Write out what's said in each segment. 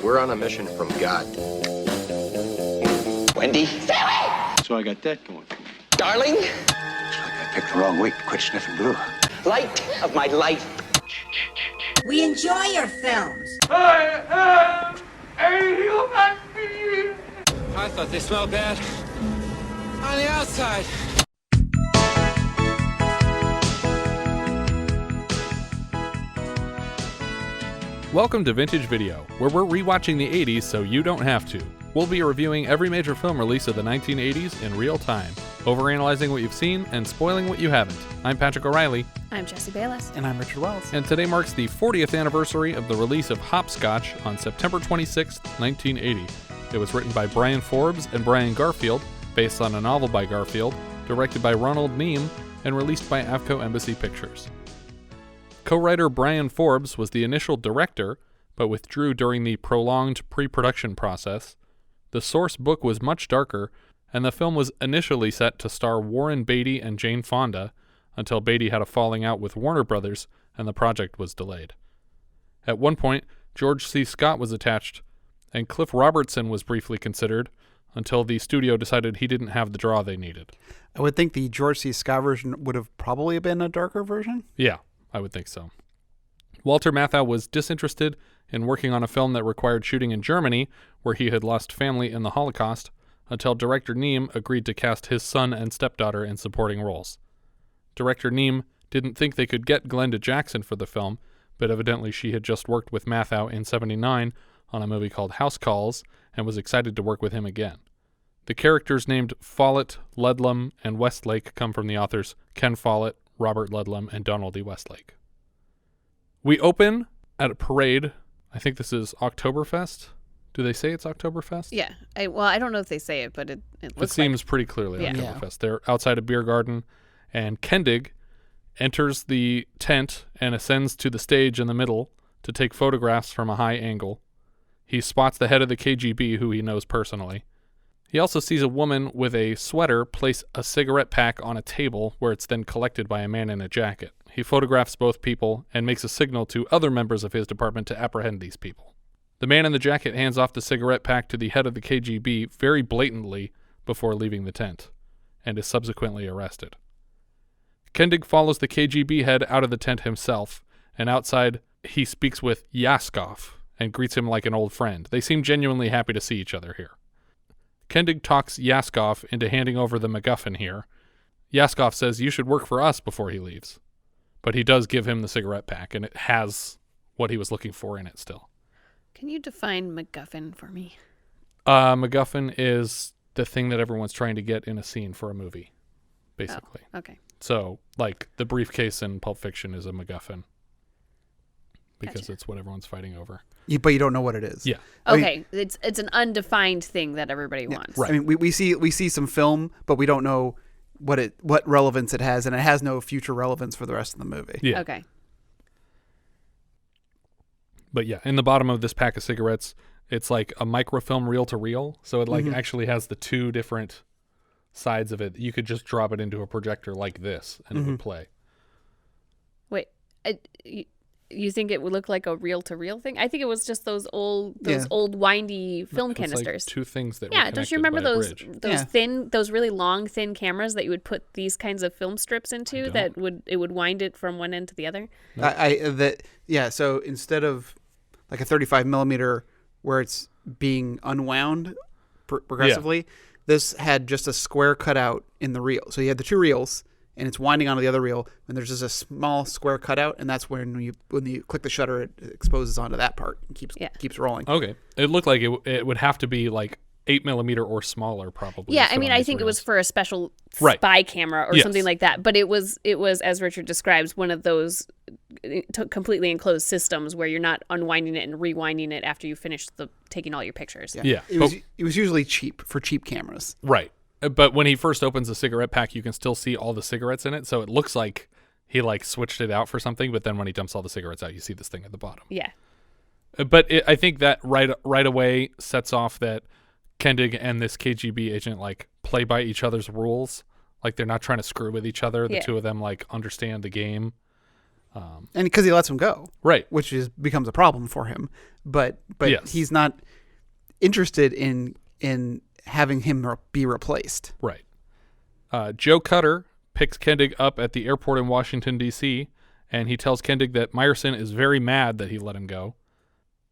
We're on a mission from God. Wendy? So I got that going for me. Darling? Looks like I picked the wrong week to quit sniffing glue. Light of my life. We enjoy your films. I am a human being. I thought they smelled bad on the outside. Welcome to Vintage Video, where we're rewatching the 80s so you don't have to. We'll be reviewing every major film release of the 1980s in real time, overanalyzing what you've seen and spoiling what you haven't. I'm Patrick O'Reilly. I'm Jesse Bayless. And I'm Richard Wells. And today marks the 40th anniversary of the release of Hopscotch on September 26, 1980. It was written by Bryan Forbes and Brian Garfield, based on a novel by Garfield, directed by Ronald Neame, and released by Avco Embassy Pictures. Co-writer Bryan Forbes was the initial director, but withdrew during the prolonged pre-production process. The source book was much darker, and the film was initially set to star Warren Beatty and Jane Fonda, until Beatty had a falling out with Warner Brothers, and the project was delayed. At one point, George C. Scott was attached, and Cliff Robertson was briefly considered, until the studio decided he didn't have the draw they needed. I would think the George C. Scott version would have probably been a darker version. Yeah, I would think so. Walter Matthau was disinterested in working on a film that required shooting in Germany, where he had lost family in the Holocaust, until director Neame agreed to cast his son and stepdaughter in supporting roles. Director Neame didn't think they could get Glenda Jackson for the film, but evidently she had just worked with Matthau in '79 on a movie called House Calls and was excited to work with him again. The characters named Follett, Ludlum, and Westlake come from the authors Ken Follett, Robert Ludlum, and Donald E. Westlake. We open at a parade. I think this is Oktoberfest. Do they say it's Oktoberfest? Yeah. I don't know if they say it, but it seems pretty clearly Oktoberfest. Yeah. They're outside a beer garden, and Kendig enters the tent and ascends to the stage in the middle to take photographs from a high angle. He spots the head of the KGB, who he knows personally. He also sees a woman with a sweater place a cigarette pack on a table where it's then collected by a man in a jacket. He photographs both people and makes a signal to other members of his department to apprehend these people. The man in the jacket hands off the cigarette pack to the head of the KGB very blatantly before leaving the tent, and is subsequently arrested. Kendig follows the KGB head out of the tent himself, and outside he speaks with Yaskov and greets him like an old friend. They seem genuinely happy to see each other here. Kendig talks Yaskov into handing over the MacGuffin here. Yaskov says you should work for us before he leaves. But he does give him the cigarette pack, and it has what he was looking for in it still. Can you define MacGuffin for me? MacGuffin is the thing that everyone's trying to get in a scene for a movie, basically. Oh, okay. So, like, the briefcase in Pulp Fiction is a MacGuffin. Because Gotcha. It's what everyone's fighting over. But you don't know what it is. Yeah. Okay, it's an undefined thing that everybody wants. Right. I mean, we see some film, but we don't know what relevance it has, and it has no future relevance for the rest of the movie. Yeah. Okay. But yeah, in the bottom of this pack of cigarettes, it's like a microfilm reel-to-reel, so it actually has the two different sides of it. You could just drop it into a projector like this, and it would play. Wait, you think it would look like a reel-to-reel thing? I think it was just those old windy film canisters. Like two things that yeah, don't you remember those bridge. those really long thin cameras that you would put these kinds of film strips into that would wind it from one end to the other? So instead of like a 35 millimeter where it's being unwound progressively, this had just a square cutout in the reel. So you had the two reels, and it's winding onto the other reel, and there's just a small square cutout, and that's when you click the shutter, it exposes onto that part and keeps rolling. Okay. It looked like it would have to be like 8 millimeter or smaller, probably. Yeah, I mean, I think it was for a special spy camera or something like that. But it was, as Richard describes, one of those completely enclosed systems where you're not unwinding it and rewinding it after you finish taking all your pictures. Yeah. It was usually cheap for cheap cameras. Right. But when he first opens the cigarette pack, you can still see all the cigarettes in it. So it looks like he switched it out for something. But then when he dumps all the cigarettes out, you see this thing at the bottom. Yeah. But I think that right away sets off that Kendig and this KGB agent play by each other's rules. Like they're not trying to screw with each other. The two of them understand the game. And because he lets him go. Right. Which becomes a problem for him. But yes. He's not interested in having him be replaced. Right. Joe Cutter picks Kendig up at the airport in Washington, D.C., and he tells Kendig that Myerson is very mad that he let him go.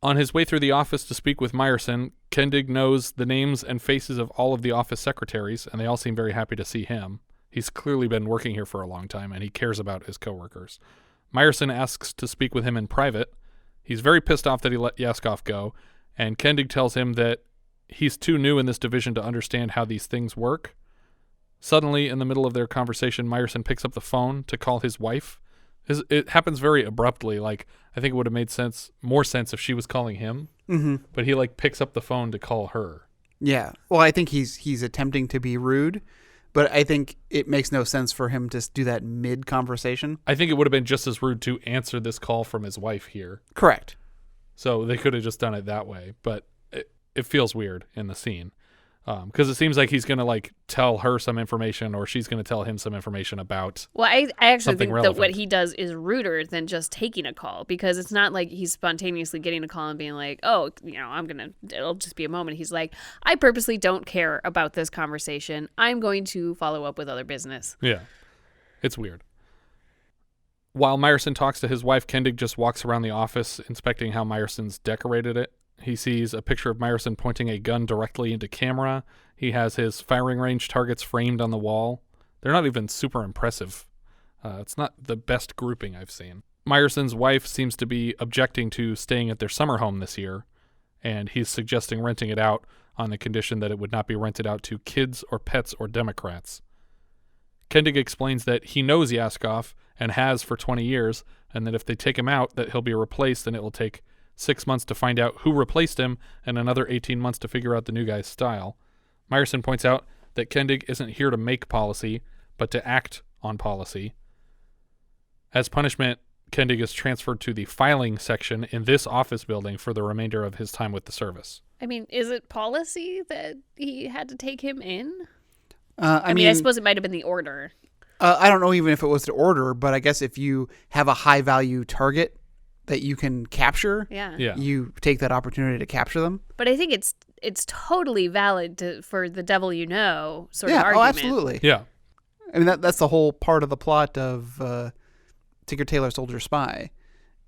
On his way through the office to speak with Myerson, Kendig knows the names and faces of all of the office secretaries, and they all seem very happy to see him. He's clearly been working here for a long time, and he cares about his coworkers. Myerson asks to speak with him in private. He's very pissed off that he let Yaskov go, and Kendig tells him that he's too new in this division to understand how these things work. Suddenly, in the middle of their conversation, Myerson picks up the phone to call his wife. It happens very abruptly. Like, I think it would have made more sense if she was calling him. Mm-hmm. But he picks up the phone to call her. Yeah. Well, I think he's attempting to be rude, but I think it makes no sense for him to do that mid-conversation. I think it would have been just as rude to answer this call from his wife here. Correct. So they could have just done it that way, but it feels weird in the scene. Because it seems like he's going to tell her some information, or she's going to tell him some information about. Well, I actually think relevant. that what he does is ruder than just taking a call, because it's not like he's spontaneously getting a call and being like, oh, it'll just be a moment. He's like, I purposely don't care about this conversation. I'm going to follow up with other business. Yeah, it's weird. While Myerson talks to his wife, Kendig just walks around the office inspecting how Myerson's decorated it. He sees a picture of Myerson pointing a gun directly into camera. He has his firing range targets framed on the wall. They're not even super impressive. It's not the best grouping I've seen. Myerson's wife seems to be objecting to staying at their summer home this year, and he's suggesting renting it out on the condition that it would not be rented out to kids or pets or Democrats. Kendig explains that he knows Yaskov and has for 20 years, and that if they take him out, that he'll be replaced, and it will take 6 months to find out who replaced him, and another 18 months to figure out the new guy's style. Myerson points out that Kendig isn't here to make policy, but to act on policy. As punishment, Kendig is transferred to the filing section in this office building for the remainder of his time with the service. I mean, is it policy that he had to take him in? I mean, I suppose it might have been the order. I don't know even if it was the order, but I guess if you have a high-value target that you can capture, you take that opportunity to capture them. But I think it's totally valid for the devil you know sort of argument. Oh, absolutely. Yeah. I mean, that's the whole part of the plot of Tinker Tailor Soldier Spy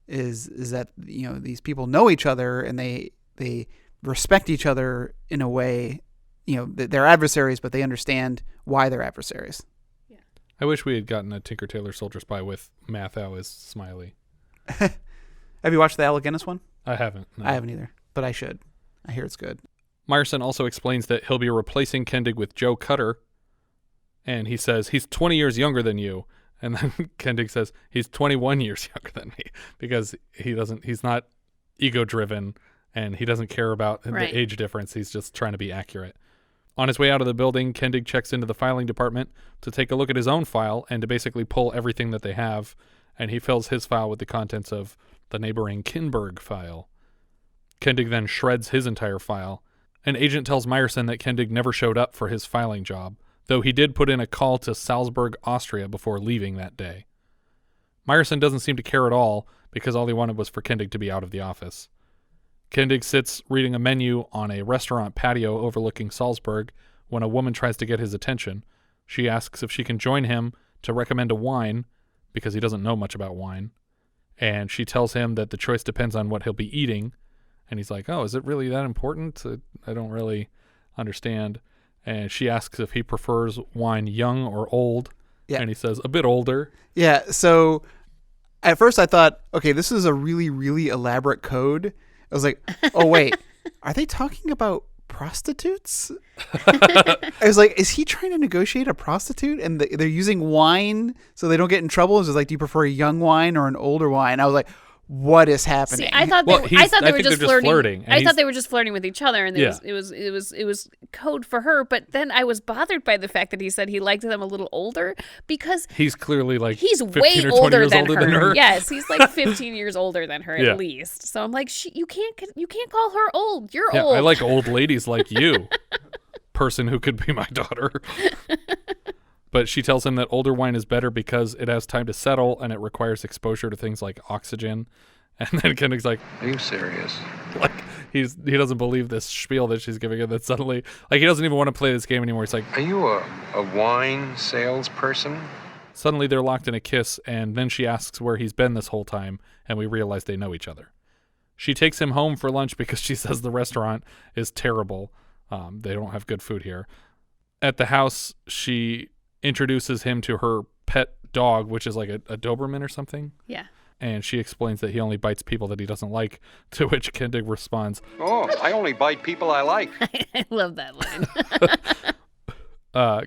is that, these people know each other and they respect each other in a way, they're adversaries, but they understand why they're adversaries. Yeah. I wish we had gotten a Tinker Tailor Soldier Spy with Matthau as Smiley. Have you watched the Alec Guinness one? I haven't. No. I haven't either, but I should. I hear it's good. Myerson also explains that he'll be replacing Kendig with Joe Cutter, and he says, he's 20 years younger than you. And then Kendig says, he's 21 years younger than me, because he's not ego-driven, and he doesn't care about the age difference. He's just trying to be accurate. On his way out of the building, Kendig checks into the filing department to take a look at his own file and to basically pull everything that they have, and he fills his file with the contents of the neighboring Kinberg file. Kendig then shreds his entire file. An agent tells Myerson that Kendig never showed up for his filing job, though he did put in a call to Salzburg, Austria before leaving that day. Myerson doesn't seem to care at all, because all he wanted was for Kendig to be out of the office. Kendig sits reading a menu on a restaurant patio overlooking Salzburg when a woman tries to get his attention. She asks if she can join him to recommend a wine, because he doesn't know much about wine. And she tells him that the choice depends on what he'll be eating. And he's like, oh, is it really that important? I don't really understand. And she asks if he prefers wine young or old. Yeah. And he says, a bit older. Yeah, so at first I thought, okay, this is a really, really elaborate code. I was like, oh, wait, are they talking about prostitutes? I was like, is he trying to negotiate a prostitute? And they're using wine so they don't get in trouble? It's like, do you prefer a young wine or an older wine? I was like, what is happening? See, I thought they were just flirting. I thought they were just flirting with each other, and it was code for her. But then I was bothered by the fact that he said he liked them a little older, because he's clearly like he's way older than her. Yes, he's like 15 years older than her at least. So I'm like, you can't call her old. You're old. I like old ladies like you, person who could be my daughter. But she tells him that older wine is better because it has time to settle and it requires exposure to things like oxygen. And then Kendig's like, Are you serious? Like, he doesn't believe this spiel that she's giving him. That suddenly, like, he doesn't even want to play this game anymore. He's like, Are you a wine salesperson? Suddenly they're locked in a kiss, and then she asks where he's been this whole time, and we realize they know each other. She takes him home for lunch because she says the restaurant is terrible. They don't have good food here. At the house, she introduces him to her pet dog, which is like a Doberman or something. Yeah. And she explains that he only bites people that he doesn't like, to which Kendig responds, Oh, I only bite people I like. I love that line.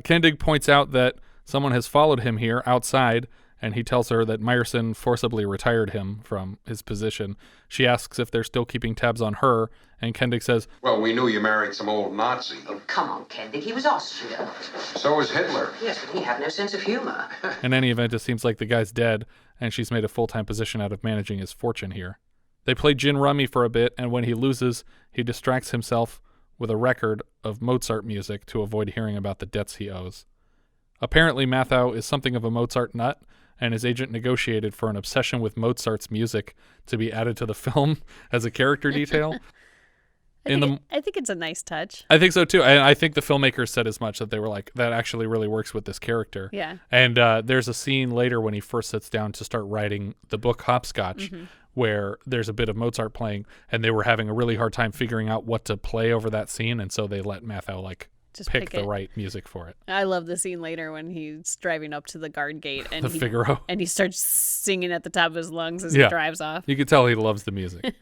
Kendig points out that someone has followed him here outside, and he tells her that Myerson forcibly retired him from his position. She asks if they're still keeping tabs on her, and Kendig says, Well, we knew you married some old Nazi. Oh, come on, Kendig. He was Austrian. So was Hitler. Yes, but he had no sense of humor. in any event, it seems like the guy's dead, and she's made a full-time position out of managing his fortune here. They play gin rummy for a bit, and when he loses, he distracts himself with a record of Mozart music to avoid hearing about the debts he owes. Apparently, Matthau is something of a Mozart nut, and his agent negotiated for an obsession with Mozart's music to be added to the film as a character detail. I think it's a nice touch. I think so too. I think the filmmakers said as much, that they were like, that actually really works with this character. Yeah. And there's a scene later when he first sits down to start writing the book Hopscotch, where there's a bit of Mozart playing, and they were having a really hard time figuring out what to play over that scene, and so they let Matthau just pick the it. right music for it. I love the scene later when he's driving up to the guard gate and Figaro. And he starts singing at the top of his lungs as he drives off. You can tell he loves the music.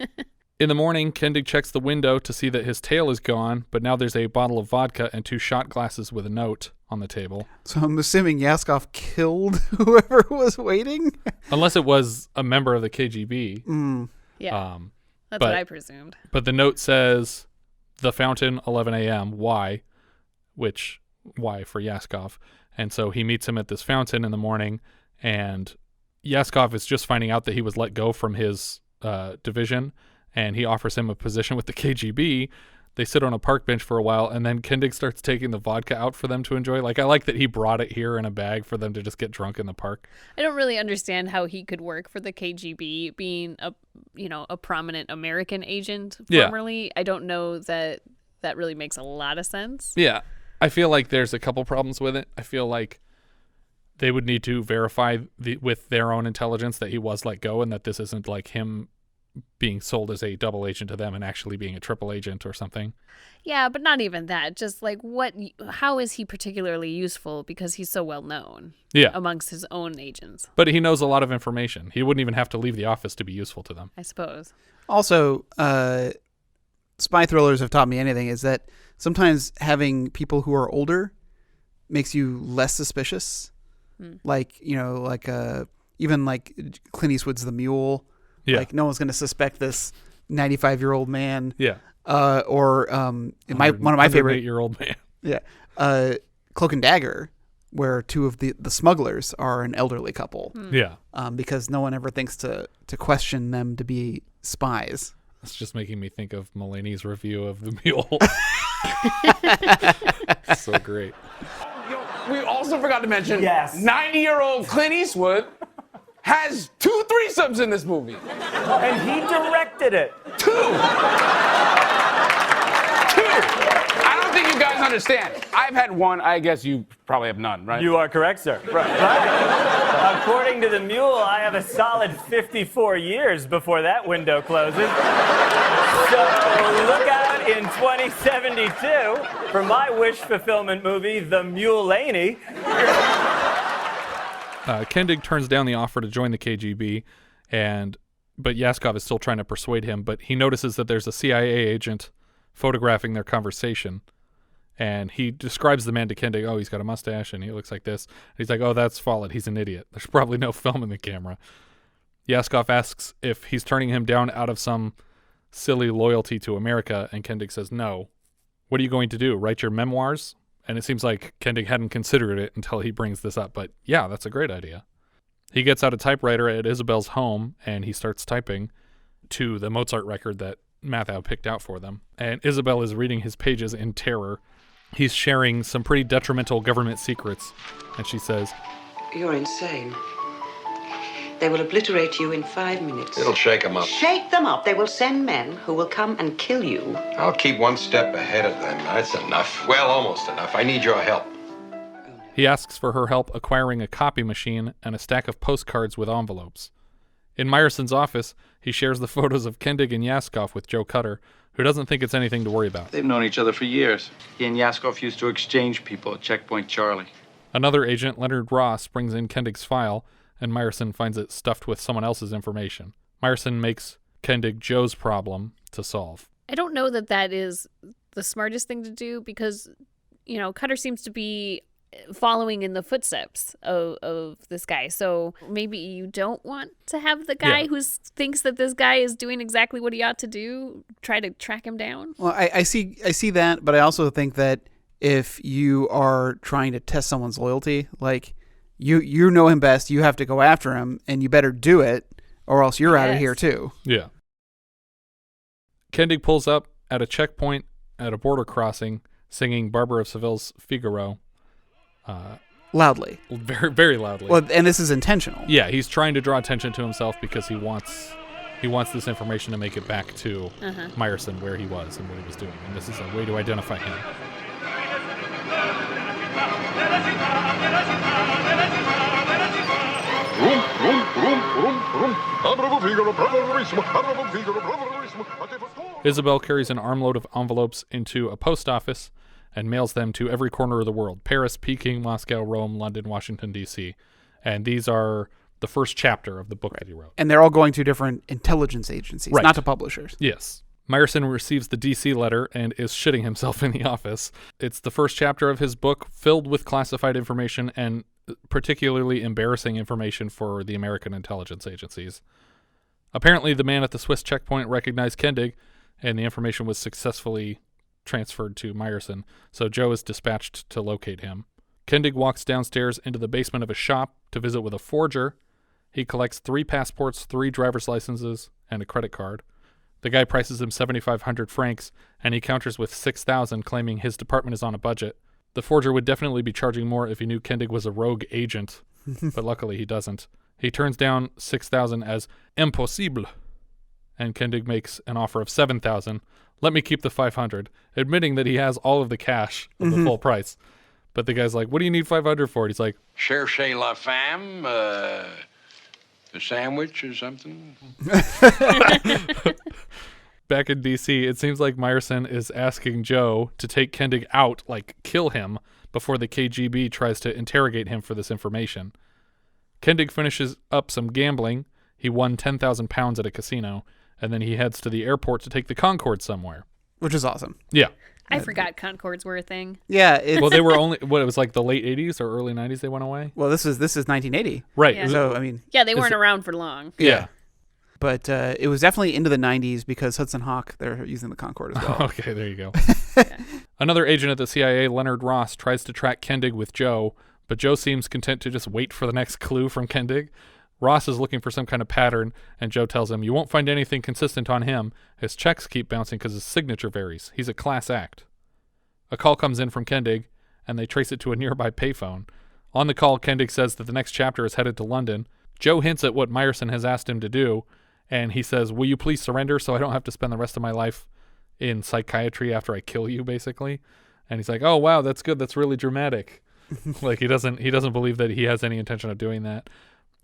In the morning, Kendig checks the window to see that his tail is gone, but now there's a bottle of vodka and 2 shot glasses with a note on the table. So I'm assuming Yaskov killed whoever was waiting? Unless it was a member of the KGB. Yeah, that's what I presumed. But the note says, the fountain, 11 a.m., why? Which, why for Yaskov. And so he meets him at this fountain in the morning, and Yaskov is just finding out that he was let go from his division, and he offers him a position with the KGB. They sit on a park bench for a while, and then Kendig starts taking the vodka out for them to enjoy. Like, I like that he brought it here in a bag for them to just get drunk in the park. I don't really understand how he could work for the KGB, being a prominent American agent formerly. Yeah. I don't know that really makes a lot of sense. Yeah. I feel like there's a couple problems with it. I feel like they would need to verify with their own intelligence that he was let go, and that this isn't like him being sold as a double agent to them and actually being a triple agent or something. Yeah, but not even that. Just like how is he particularly useful, because he's so well known amongst his own agents. But he knows a lot of information. He wouldn't even have to leave the office to be useful to them, I suppose. Also, spy thrillers have taught me anything, is that sometimes having people who are older makes you less suspicious. Like, even like Clint Eastwood's The Mule. Yeah. Like, no one's going to suspect this 95-year-old man. Yeah. Or one of my favorite 8-year-old man. Yeah. Cloak and Dagger, where 2 of the smugglers are an elderly couple. Yeah. Because no one ever thinks to question them to be spies. That's just making me think of Mulaney's review of The Mule. So great. We also forgot to mention 90-year-old Clint Eastwood has 2 threesomes in this movie. And he directed it. 2! I don't think you guys understand. I've had 1. I guess you probably have none, right? You are correct, sir. Right. According to The Mule, I have a solid 54 years before that window closes. So look out in 2072 for my wish fulfillment movie, The Mulaney. Kendig turns down the offer to join the KGB, but Yaskov is still trying to persuade him, but he notices that there's a CIA agent photographing their conversation, and he describes the man to Kendig. Oh, he's got a mustache, and he looks like this. And he's like, oh, that's Follett. He's an idiot. There's probably no film in the camera. Yaskov asks if he's turning him down out of some silly loyalty to America, and Kendig says no. What are you going to do, write your memoirs? And it seems like Kendig hadn't considered it until he brings this up. But yeah, that's a great idea. He gets out a typewriter at Isobel's home, and he starts typing to the Mozart record that Matthau picked out for them. And Isobel is reading his pages in terror. He's sharing some pretty detrimental government secrets, and she says, You're insane. They will obliterate you in 5 minutes. It'll shake them up. Shake them up. They will send men who will come and kill you. I'll keep one step ahead of them. That's enough. Well, almost enough. I need your help. He asks for her help acquiring a copy machine and a stack of postcards with envelopes. In Myerson's office, he shares the photos of Kendig and Yaskov with Joe Cutter, who doesn't think it's anything to worry about. They've known each other for years. He and Yaskov used to exchange people at Checkpoint Charlie. Another agent, Leonard Ross, brings in Kendig's file, and Myerson finds it stuffed with someone else's information. Myerson makes Kendig Joe's problem to solve. I don't know that is the smartest thing to do because, Cutter seems to be following in the footsteps of this guy. So maybe you don't want to have the guy who thinks that this guy is doing exactly what he ought to do try to track him down. Well, I see that, but I also think that if you are trying to test someone's loyalty, like you know him best, you have to go after him, and you better do it, or else you're out of here too. Yeah. Kendig pulls up at a checkpoint at a border crossing, singing Barbara of Seville's Figaro. Loudly. Very, very loudly. Well, and this is intentional. Yeah, he's trying to draw attention to himself because he wants this information to make it back to Myerson where he was and what he was doing, and this is a way to identify him. Isobel carries an armload of envelopes into a post office and mails them to every corner of the world: Paris, Peking, Moscow, Rome, London, Washington, D.C. And these are the first chapter of the book that he wrote. And they're all going to different intelligence agencies, not to publishers. Yes. Myerson receives the D.C. letter and is shitting himself in the office. It's the first chapter of his book, filled with classified information and particularly embarrassing information for the American intelligence agencies. Apparently, the man at the Swiss checkpoint recognized Kendig, and the information was successfully transferred to Myerson, so Joe is dispatched to locate him. Kendig walks downstairs into the basement of a shop to visit with a forger. He collects 3 passports, 3 driver's licenses, and a credit card. The guy prices him 7,500 francs, and he counters with 6,000, claiming his department is on a budget. The forger would definitely be charging more if he knew Kendig was a rogue agent, but luckily he doesn't. He turns down 6,000 as impossible, and Kendig makes an offer of 7,000. Let me keep the 500, admitting that he has all of the cash of the full price. But the guy's like, what do you need 500 for? And he's like, Cherchez la femme, a sandwich or something? Back in D.C., it seems like Myerson is asking Joe to take Kendig out, like kill him, before the KGB tries to interrogate him for this information. Kendig finishes up some gambling. He won 10,000 pounds at a casino, and then he heads to the airport to take the Concorde somewhere. Which is awesome. Yeah. I forgot Concords were a thing. Yeah. Well, they were only, it was like the late 80s or early 90s they went away? Well, this is 1980. Right. Yeah. So, I mean. Yeah, they weren't around for long. Yeah. But it was definitely into the 90s because Hudson Hawk, they're using the Concorde as well. Okay, there you go. Another agent at the CIA, Leonard Ross, tries to track Kendig with Joe, but Joe seems content to just wait for the next clue from Kendig. Ross is looking for some kind of pattern, and Joe tells him, you won't find anything consistent on him. His checks keep bouncing because his signature varies. He's a class act. A call comes in from Kendig, and they trace it to a nearby payphone. On the call, Kendig says that the next chapter is headed to London. Joe hints at what Myerson has asked him to do, and he says, will you please surrender so I don't have to spend the rest of my life in psychiatry after I kill you, basically? And he's like, oh, wow, that's good. That's really dramatic. Like, he doesn't believe that he has any intention of doing that.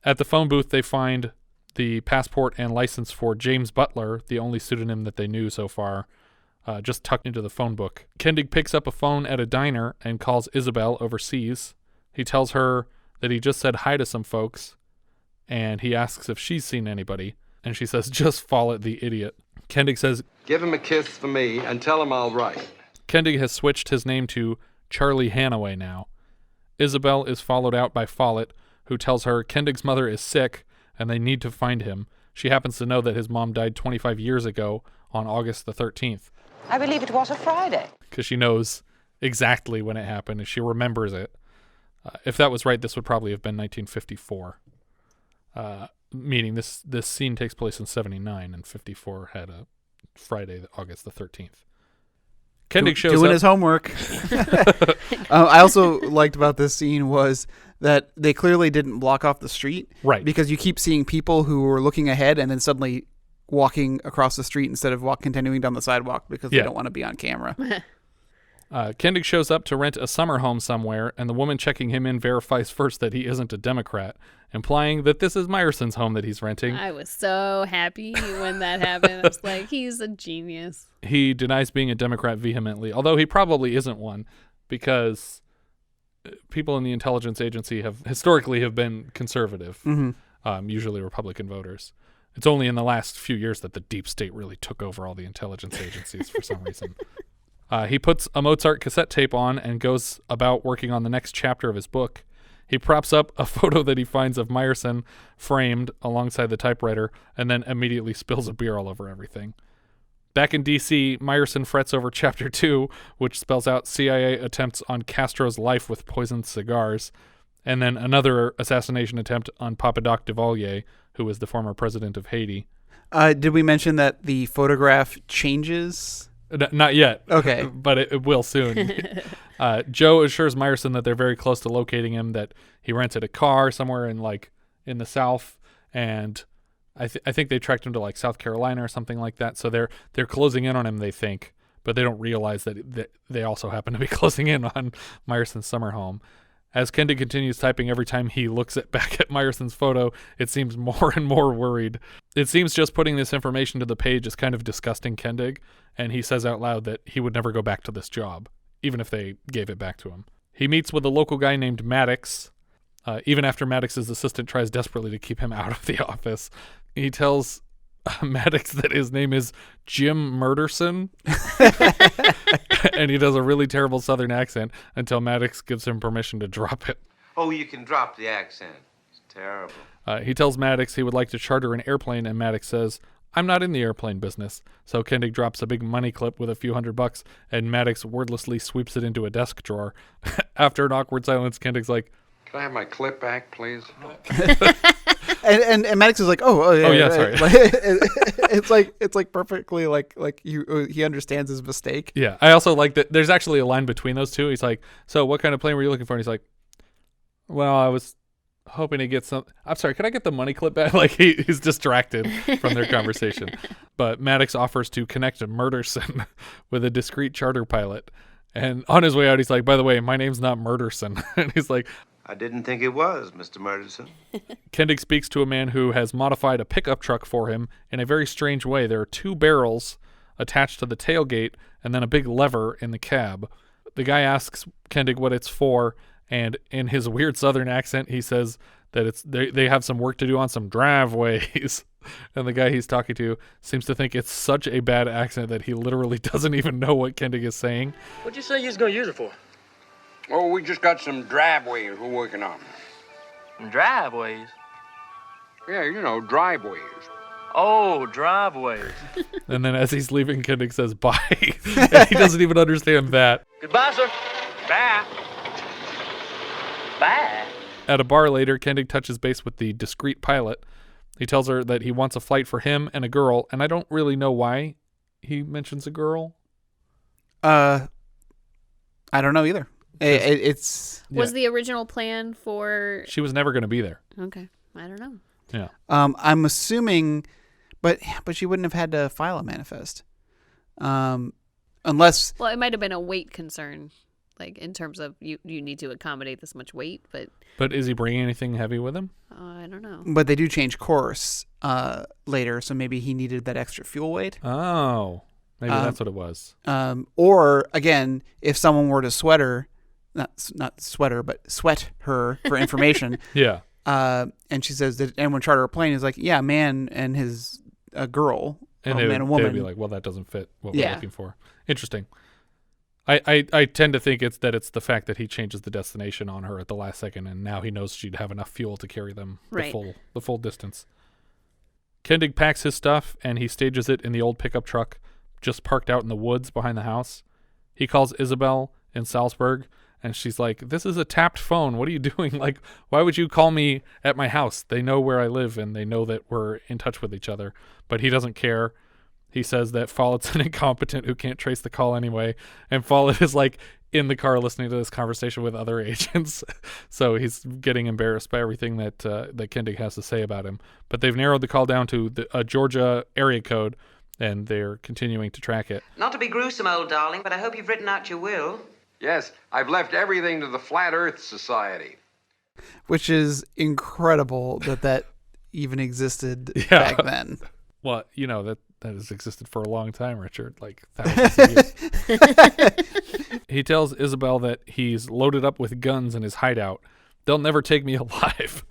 At the phone booth, they find the passport and license for James Butler, the only pseudonym that they knew so far, just tucked into the phone book. Kendig picks up a phone at a diner and calls Isobel overseas. He tells her that he just said hi to some folks, and he asks if she's seen anybody. And she says, just follow the idiot. Kendig says, give him a kiss for me and tell him I'll write. Kendig has switched his name to Charlie Hannaway now. Isobel is followed out by Follett, who tells her Kendig's mother is sick and they need to find him. She happens to know that his mom died 25 years ago on August the 13th. I believe it was a Friday. Because she knows exactly when it happened and she remembers it. If that was right, this would probably have been 1954. Meaning this scene takes place in 79 and 54 had a Friday, August the 13th. Kendig shows doing up. his homework. I also liked about this scene was that they clearly didn't block off the street. Right. Because you keep seeing people who were looking ahead and then suddenly walking across the street instead of continuing down the sidewalk because they don't want to be on camera. Kendig shows up to rent a summer home somewhere, and the woman checking him in verifies first that he isn't a Democrat, implying that this is Myerson's home that he's renting. I was so happy when that happened. I was like, he's a genius. He denies being a Democrat vehemently, although he probably isn't one, because people in the intelligence agency have historically been conservative, usually Republican voters. It's only in the last few years that the deep state really took over all the intelligence agencies for some reason. He puts a Mozart cassette tape on and goes about working on the next chapter of his book. He props up a photo that he finds of Myerson framed alongside the typewriter and then immediately spills a beer all over everything. Back in D.C., Myerson frets over Chapter 2, which spells out CIA attempts on Castro's life with poisoned cigars, and then another assassination attempt on Papadoc Duvalier, who was the former president of Haiti. Did we mention that the photograph changes? Not yet. Okay. But it will soon. Joe assures Myerson that they're very close to locating him, that he rented a car somewhere in the South, and I think they tracked him to like South Carolina or something like that. So they're closing in on him, they think, but they don't realize that they also happen to be closing in on Myerson's summer home. As Kendig continues typing, every time he looks back at Myerson's photo, it seems more and more worried. It seems just putting this information to the page is kind of disgusting Kendig, and he says out loud that he would never go back to this job, even if they gave it back to him. He meets with a local guy named Maddox, even after Maddox's assistant tries desperately to keep him out of the office. He tells Maddox that his name is Jim Murderson, and he does a really terrible Southern accent until Maddox gives him permission to drop it. Oh, you can drop the accent. It's terrible. He tells Maddox he would like to charter an airplane, and Maddox says, "I'm not in the airplane business." So Kendig drops a big money clip with a few $100, and Maddox wordlessly sweeps it into a desk drawer. After an awkward silence, Kendig's like, "Can I have my clip back, please?" and Maddox is like, oh yeah, sorry. it's like perfectly like he understands his mistake. Yeah, I also like that. There's actually a line between those two. He's like, "So what kind of plane were you looking for?" And he's like, "Well, I was hoping to get some." I'm sorry, can I get the money clip back? Like he's distracted from their conversation. But Maddox offers to connect a Murderson with a discreet charter pilot. And on his way out, he's like, "By the way, my name's not Murderson." And he's like, I didn't think it was, Mr. Murderson. Kendig speaks to a man who has modified a pickup truck for him in a very strange way. There are two barrels attached to the tailgate and then a big lever in the cab. The guy asks Kendig what it's for, and in his weird Southern accent, he says that they have some work to do on some driveways. And the guy he's talking to seems to think it's such a bad accent that he literally doesn't even know what Kendig is saying. What'd you say you was gonna use it for? Oh, we just got some driveways we're working on. Driveways? Yeah, you know, driveways. Oh, driveways. And then as he's leaving, Kendig says, "Bye." And he doesn't even understand that. Goodbye, sir. Bye. Bye. At a bar later, Kendig touches base with the discreet pilot. He tells her that he wants a flight for him and a girl, and I don't really know why he mentions a girl. I don't know either. Was the original plan for... She was never going to be there. Okay. I don't know. Yeah. I'm assuming, but she wouldn't have had to file a manifest. Unless... Well, it might have been a weight concern, like in terms of you need to accommodate this much weight, but... But is he bringing anything heavy with him? I don't know. But they do change course later, so maybe he needed that extra fuel weight. Oh. Maybe that's what it was. Or, again, if someone were to sweat her, not sweater, but sweat her for information. Yeah. And she says, "Did anyone charter a plane?" He's like, "Yeah, a man and a girl, and man and woman." They'd be like, "Well, that doesn't fit what we're looking for." Interesting. I tend to think it's the fact that he changes the destination on her at the last second, and now he knows she'd have enough fuel to carry them the full distance. Kendig packs his stuff, and he stages it in the old pickup truck just parked out in the woods behind the house. He calls Isobel in Salzburg, and she's like, "This is a tapped phone. What are you doing? Like, why would you call me at my house? They know where I live, and they know that we're in touch with each other." But he doesn't care. he says that Follett's an incompetent who can't trace the call anyway, and Follett is like in the car listening to this conversation with other agents. So he's getting embarrassed by everything that Kendig has to say about him. But they've narrowed the call down to a Georgia area code, and they're continuing to track it. Not to be gruesome, old darling, but I hope you've written out your will. Yes, I've left everything to the Flat Earth Society. Which is incredible that even existed back then. Well, that has existed for a long time, Richard, like thousands of years. He tells Isobel that he's loaded up with guns in his hideout. They'll never take me alive.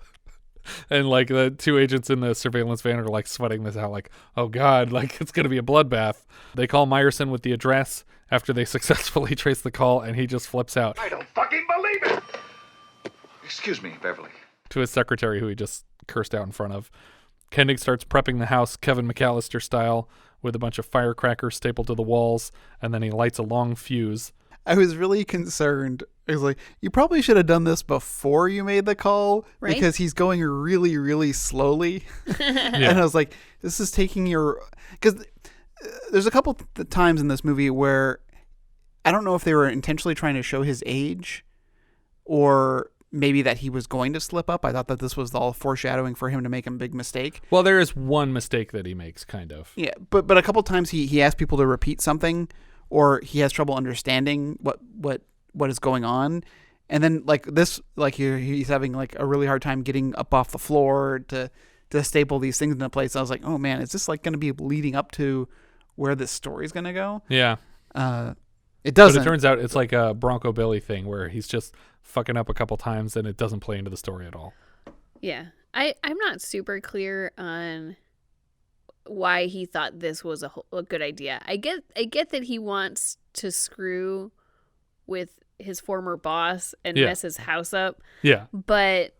And like the two agents in the surveillance van are like sweating this out, like, oh God, like it's going to be a bloodbath. They call Myerson with the address after they successfully trace the call, and he just flips out. I don't fucking believe it! Excuse me, Beverly. To his secretary, who he just cursed out in front of. Kendig starts prepping the house Kevin McAllister style with a bunch of firecrackers stapled to the walls, and then he lights a long fuse. I was really concerned. I was like, you probably should have done this before you made the call, right? Because he's going really, really slowly. And I was like, this is taking your... Because there's a couple times in this movie where I don't know if they were intentionally trying to show his age or maybe that he was going to slip up. I thought that this was all foreshadowing for him to make a big mistake. Well, there is one mistake that he makes, kind of. Yeah, but a couple times he asks people to repeat something, or he has trouble understanding what is going on. And then like this, like he's having like a really hard time getting up off the floor to staple these things into place. I was like, oh man, is this like going to be leading up to where this story's going to go? Yeah. It doesn't. But it turns out it's like a Bronco Billy thing where he's just fucking up a couple times and it doesn't play into the story at all. Yeah. I'm not super clear on why he thought this was a good idea. I get that he wants to screw with his former boss and mess his house up. Yeah. But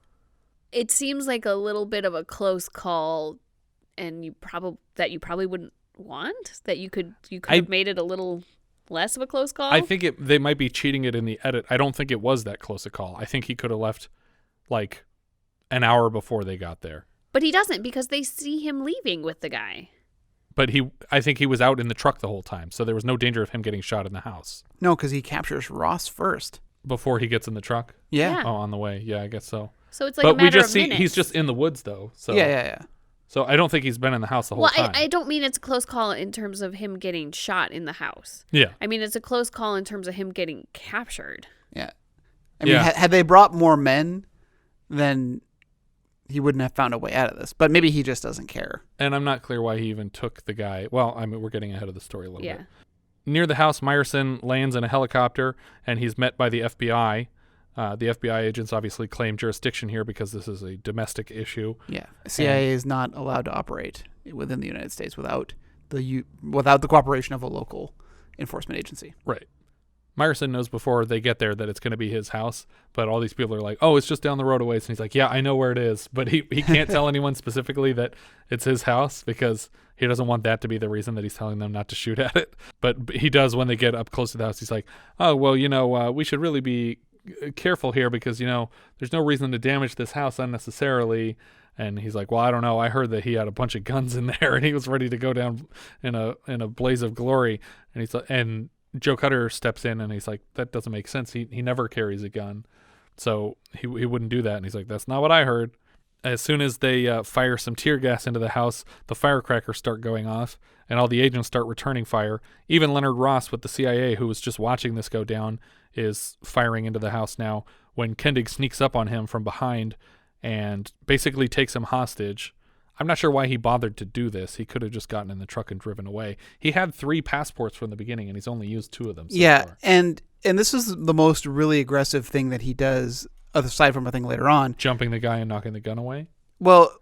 it seems like a little bit of a close call, and you probably wouldn't want that. You could have made it a little less of a close call. I think they might be cheating it in the edit. I don't think it was that close a call. I think he could have left like an hour before they got there. But he doesn't, because they see him leaving with the guy. But I think he was out in the truck the whole time, so there was no danger of him getting shot in the house. No, because he captures Ross first. Before he gets in the truck? Yeah. Oh, on the way. Yeah, I guess so. So it's like a matter of minutes. He's just in the woods, though. So. Yeah. So I don't think he's been in the house the whole time. Well, I don't mean it's a close call in terms of him getting shot in the house. Yeah. I mean, it's a close call in terms of him getting captured. Yeah. I mean, had they brought more men, then he wouldn't have found a way out of this. But maybe he just doesn't care. And I'm not clear why he even took the guy. Well, I mean, we're getting ahead of the story a little bit. Near the house, Myerson lands in a helicopter, and he's met by the FBI. The FBI agents obviously claim jurisdiction here because this is a domestic issue. Yeah, CIA is not allowed to operate within the United States without the cooperation of a local enforcement agency. Right. Myerson knows before they get there that it's going to be his house, but all these people are like, oh, it's just down the road a ways. And he's like, yeah, I know where it is. But he can't tell anyone specifically that it's his house because he doesn't want that to be the reason that he's telling them not to shoot at it. But he does when they get up close to the house. He's like, oh, well, we should really be careful here because, there's no reason to damage this house unnecessarily. And he's like, well, I don't know. I heard that he had a bunch of guns in there and he was ready to go down in a blaze of glory. And he's like, and Joe Cutter steps in and he's like, that doesn't make sense. He never carries a gun. So he wouldn't do that. And he's like, that's not what I heard. As soon as they fire some tear gas into the house, the firecrackers start going off and all the agents start returning fire. Even Leonard Ross with the CIA, who was just watching this go down, is firing into the house now when Kendig sneaks up on him from behind and basically takes him hostage. I'm not sure why he bothered to do this. He could have just gotten in the truck and driven away. He had 3 passports from the beginning, and he's only used 2 of them so far. And this is the most really aggressive thing that he does, aside from a thing later on. Jumping the guy and knocking the gun away? Well,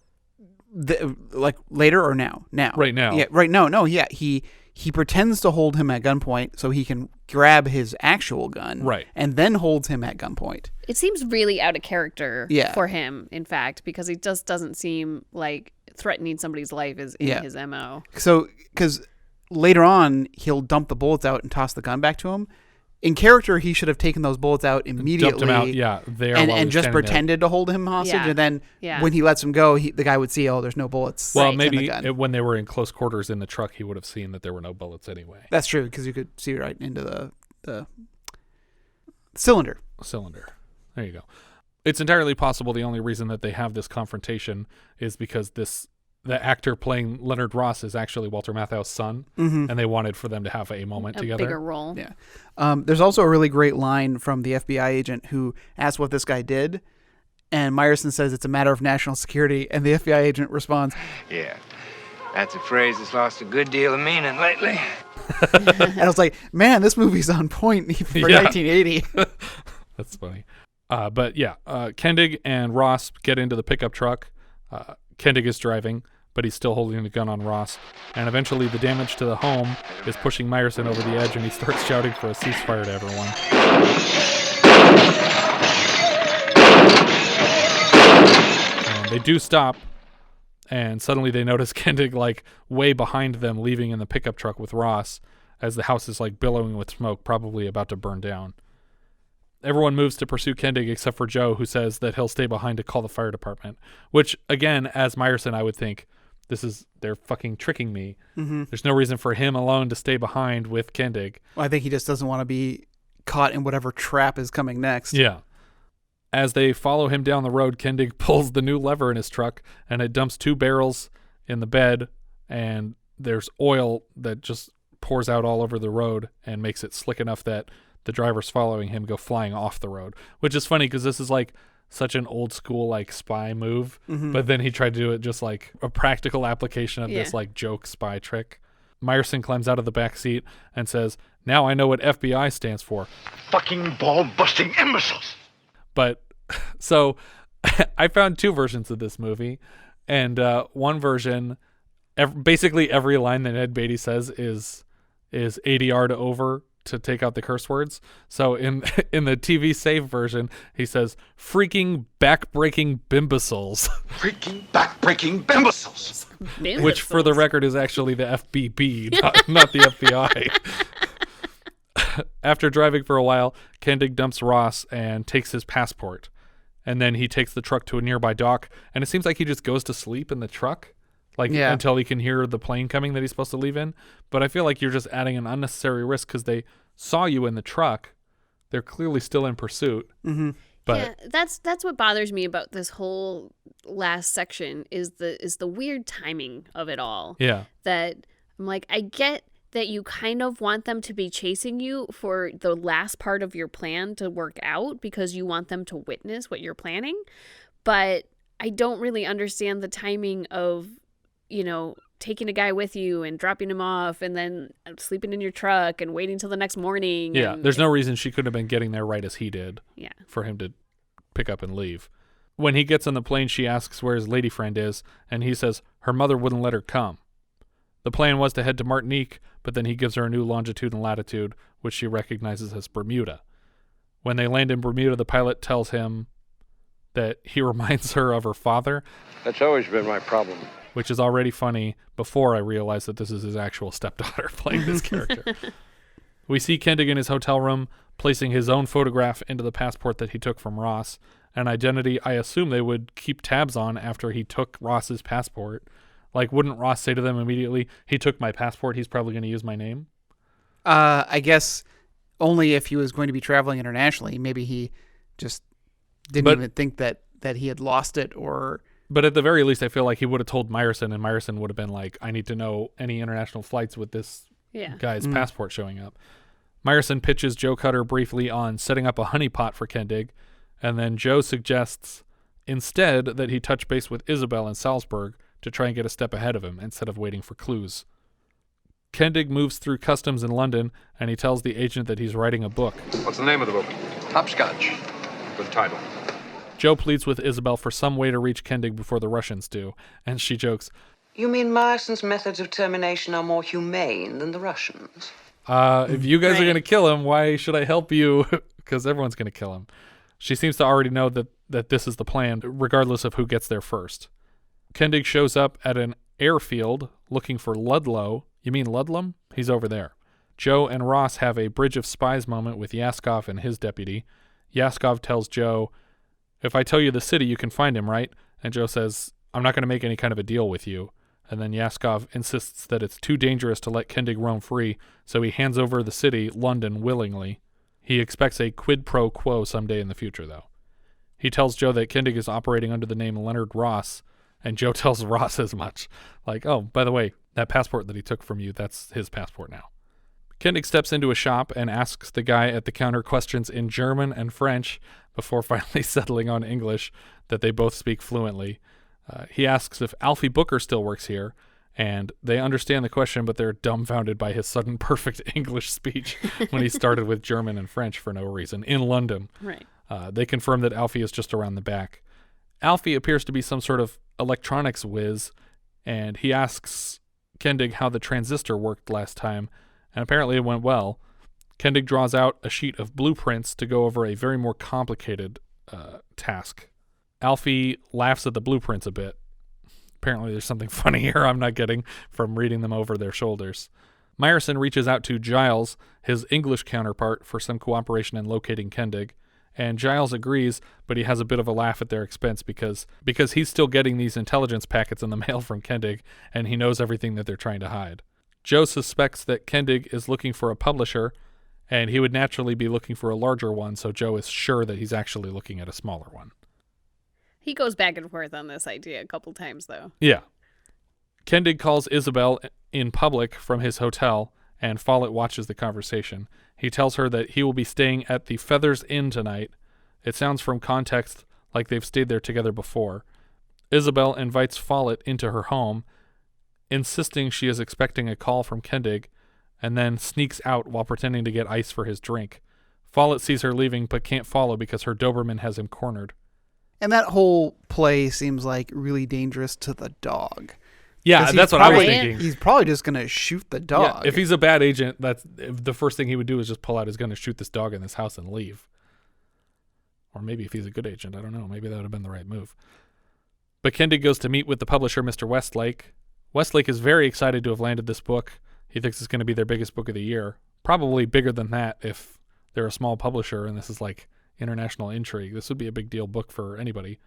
like later or now? Now. Right now. Yeah, right. No, yeah. He pretends to hold him at gunpoint so he can grab his actual gun. Right. And then holds him at gunpoint. It seems really out of character for him, in fact, because he just doesn't seem like threatening somebody's life is in his MO. So, because later on, he'll dump the bullets out and toss the gun back to him. in character, he should have taken those bullets out immediately. Dumped him out, there and just pretended to hold him hostage. Yeah. And then Yeah. when he lets him go, the guy would see, oh, there's no bullets. Well, in maybe the gun. when they were in close quarters in the truck, he would have seen that there were no bullets anyway. That's true, because you could see right into the cylinder. There you go. It's entirely possible the only reason that they have this confrontation is because the actor playing Leonard Ross is actually Walter Matthau's son, and they wanted for them to have a moment together. A bigger role. Yeah. There's also a really great line from the FBI agent who asked what this guy did, and Myerson says it's a matter of national security, and the FBI agent responds, Yeah, that's a phrase that's lost a good deal of meaning lately. and I was like, man, this movie's on point even for 1980. That's funny. But yeah, Kendig and Ross get into the pickup truck. Kendig is driving, but he's still holding the gun on Ross. And eventually the damage to the home is pushing Myerson over the edge, and he starts shouting for a ceasefire to everyone. And they do stop, and suddenly they notice Kendig like way behind them, leaving in the pickup truck with Ross, as the house is like billowing with smoke, probably about to burn down. Everyone moves to pursue Kendig except for Joe, who says that he'll stay behind to call the fire department. Which, again, as Myerson, I would think, they're fucking tricking me. Mm-hmm. There's no reason for him alone to stay behind with Kendig. Well, I think he just doesn't want to be caught in whatever trap is coming next. Yeah. As they follow him down the road, Kendig pulls the new lever in his truck, and it dumps 2 barrels in the bed, and there's oil that just pours out all over the road and makes it slick enough that the drivers following him go flying off the road, which is funny because this is like such an old school like spy move, but then he tried to do it just like a practical application of this like joke spy trick. Myerson climbs out of the back seat and says, "Now I know what FBI stands for. Fucking ball-busting imbeciles." But So I found 2 versions of this movie, and one version, basically every line that Ned Beatty says is ADR to over to take out the curse words. So in the TV save version, he says, "Freaking back-breaking bimbeciles." Freaking back-breaking bimbeciles. Which, for the record, is actually the FBB, not the FBI. After driving for a while, Kendig dumps Ross and takes his passport. And then he takes the truck to a nearby dock, and it seems like he just goes to sleep in the truck. Until he can hear the plane coming that he's supposed to leave in. But I feel like you're just adding an unnecessary risk because they saw you in the truck. They're clearly still in pursuit. Mm-hmm. But yeah, that's what bothers me about this whole last section is the weird timing of it all. Yeah. That I'm like, I get that you kind of want them to be chasing you for the last part of your plan to work out because you want them to witness what you're planning. But I don't really understand the timing of, taking a guy with you and dropping him off and then sleeping in your truck and waiting till the next morning. Yeah, there's no reason she couldn't have been getting there right as he did. Yeah. For him to pick up and leave. When he gets on the plane, she asks where his lady friend is, and he says her mother wouldn't let her come. The plan was to head to Martinique, but then he gives her a new longitude and latitude, which she recognizes as Bermuda. When they land in Bermuda, the pilot tells him that he reminds her of her father. That's always been my problem. Which is already funny before I realized that this is his actual stepdaughter playing this character. We see Kendig in his hotel room, placing his own photograph into the passport that he took from Ross, an identity I assume they would keep tabs on after he took Ross's passport. Like, wouldn't Ross say to them immediately, "He took my passport, he's probably going to use my name"? I guess only if he was going to be traveling internationally. Maybe he just didn't even think that he had lost it or... But at the very least, I feel like he would have told Myerson, and Myerson would have been like, "I need to know any international flights with this guy's passport showing up." Myerson pitches Joe Cutter briefly on setting up a honeypot for Kendig, and then Joe suggests instead that he touch base with Isobel in Salzburg to try and get a step ahead of him instead of waiting for clues. Kendig moves through customs in London, and he tells the agent that he's writing a book. What's the name of the book? Hopscotch. Good title. Joe pleads with Isobel for some way to reach Kendig before the Russians do, and she jokes, "You mean Myerson's methods of termination are more humane than the Russians?" If you guys are going to kill him, why should I help you? Because everyone's going to kill him. She seems to already know that this is the plan, regardless of who gets there first. Kendig shows up at an airfield looking for Ludlow. You mean Ludlum? He's over there. Joe and Ross have a Bridge of Spies moment with Yaskov and his deputy. Yaskov tells Joe, "If I tell you the city, you can find him, right?" And Joe says, "I'm not going to make any kind of a deal with you." And then Yaskov insists that it's too dangerous to let Kendig roam free, so he hands over the city, London, willingly. He expects a quid pro quo someday in the future, though. He tells Joe that Kendig is operating under the name Leonard Ross, and Joe tells Ross as much. Like, "Oh, by the way, that passport that he took from you, that's his passport now." Kendig steps into a shop and asks the guy at the counter questions in German and French before finally settling on English that they both speak fluently. He asks if Alfie Booker still works here, and they understand the question, but they're dumbfounded by his sudden perfect English speech when he started with German and French for no reason in London. Right. They confirm that Alfie is just around the back. Alfie appears to be some sort of electronics whiz, and he asks Kendig how the transistor worked last time, and apparently it went well. Kendig draws out a sheet of blueprints to go over a very more complicated task. Alfie laughs at the blueprints a bit. Apparently there's something funny here I'm not getting from reading them over their shoulders. Myerson reaches out to Giles, his English counterpart, for some cooperation in locating Kendig, and Giles agrees, but he has a bit of a laugh at their expense because he's still getting these intelligence packets in the mail from Kendig, and he knows everything that they're trying to hide. Joe suspects that Kendig is looking for a publisher, and he would naturally be looking for a larger one, so Joe is sure that he's actually looking at a smaller one. He goes back and forth on this idea a couple times, though. Yeah. Kendig calls Isobel in public from his hotel, and Follett watches the conversation. He tells her that he will be staying at the Feathers Inn tonight. It sounds from context like they've stayed there together before. Isobel invites Follett into her home, insisting she is expecting a call from Kendig, and then sneaks out while pretending to get ice for his drink. Follett sees her leaving but can't follow because her Doberman has him cornered. And that whole play seems like really dangerous to the dog. Yeah, that's what I was thinking. He's probably just going to shoot the dog. Yeah, if he's a bad agent, that's the first thing he would do is just pull out his gun and shoot this dog in this house and leave. Or maybe if he's a good agent, I don't know. Maybe that would have been the right move. But Kendig goes to meet with the publisher, Mr. Westlake. Westlake is very excited to have landed this book. He thinks it's going to be their biggest book of the year. Probably bigger than that if they're a small publisher and this is like international intrigue. This would be a big deal book for anybody.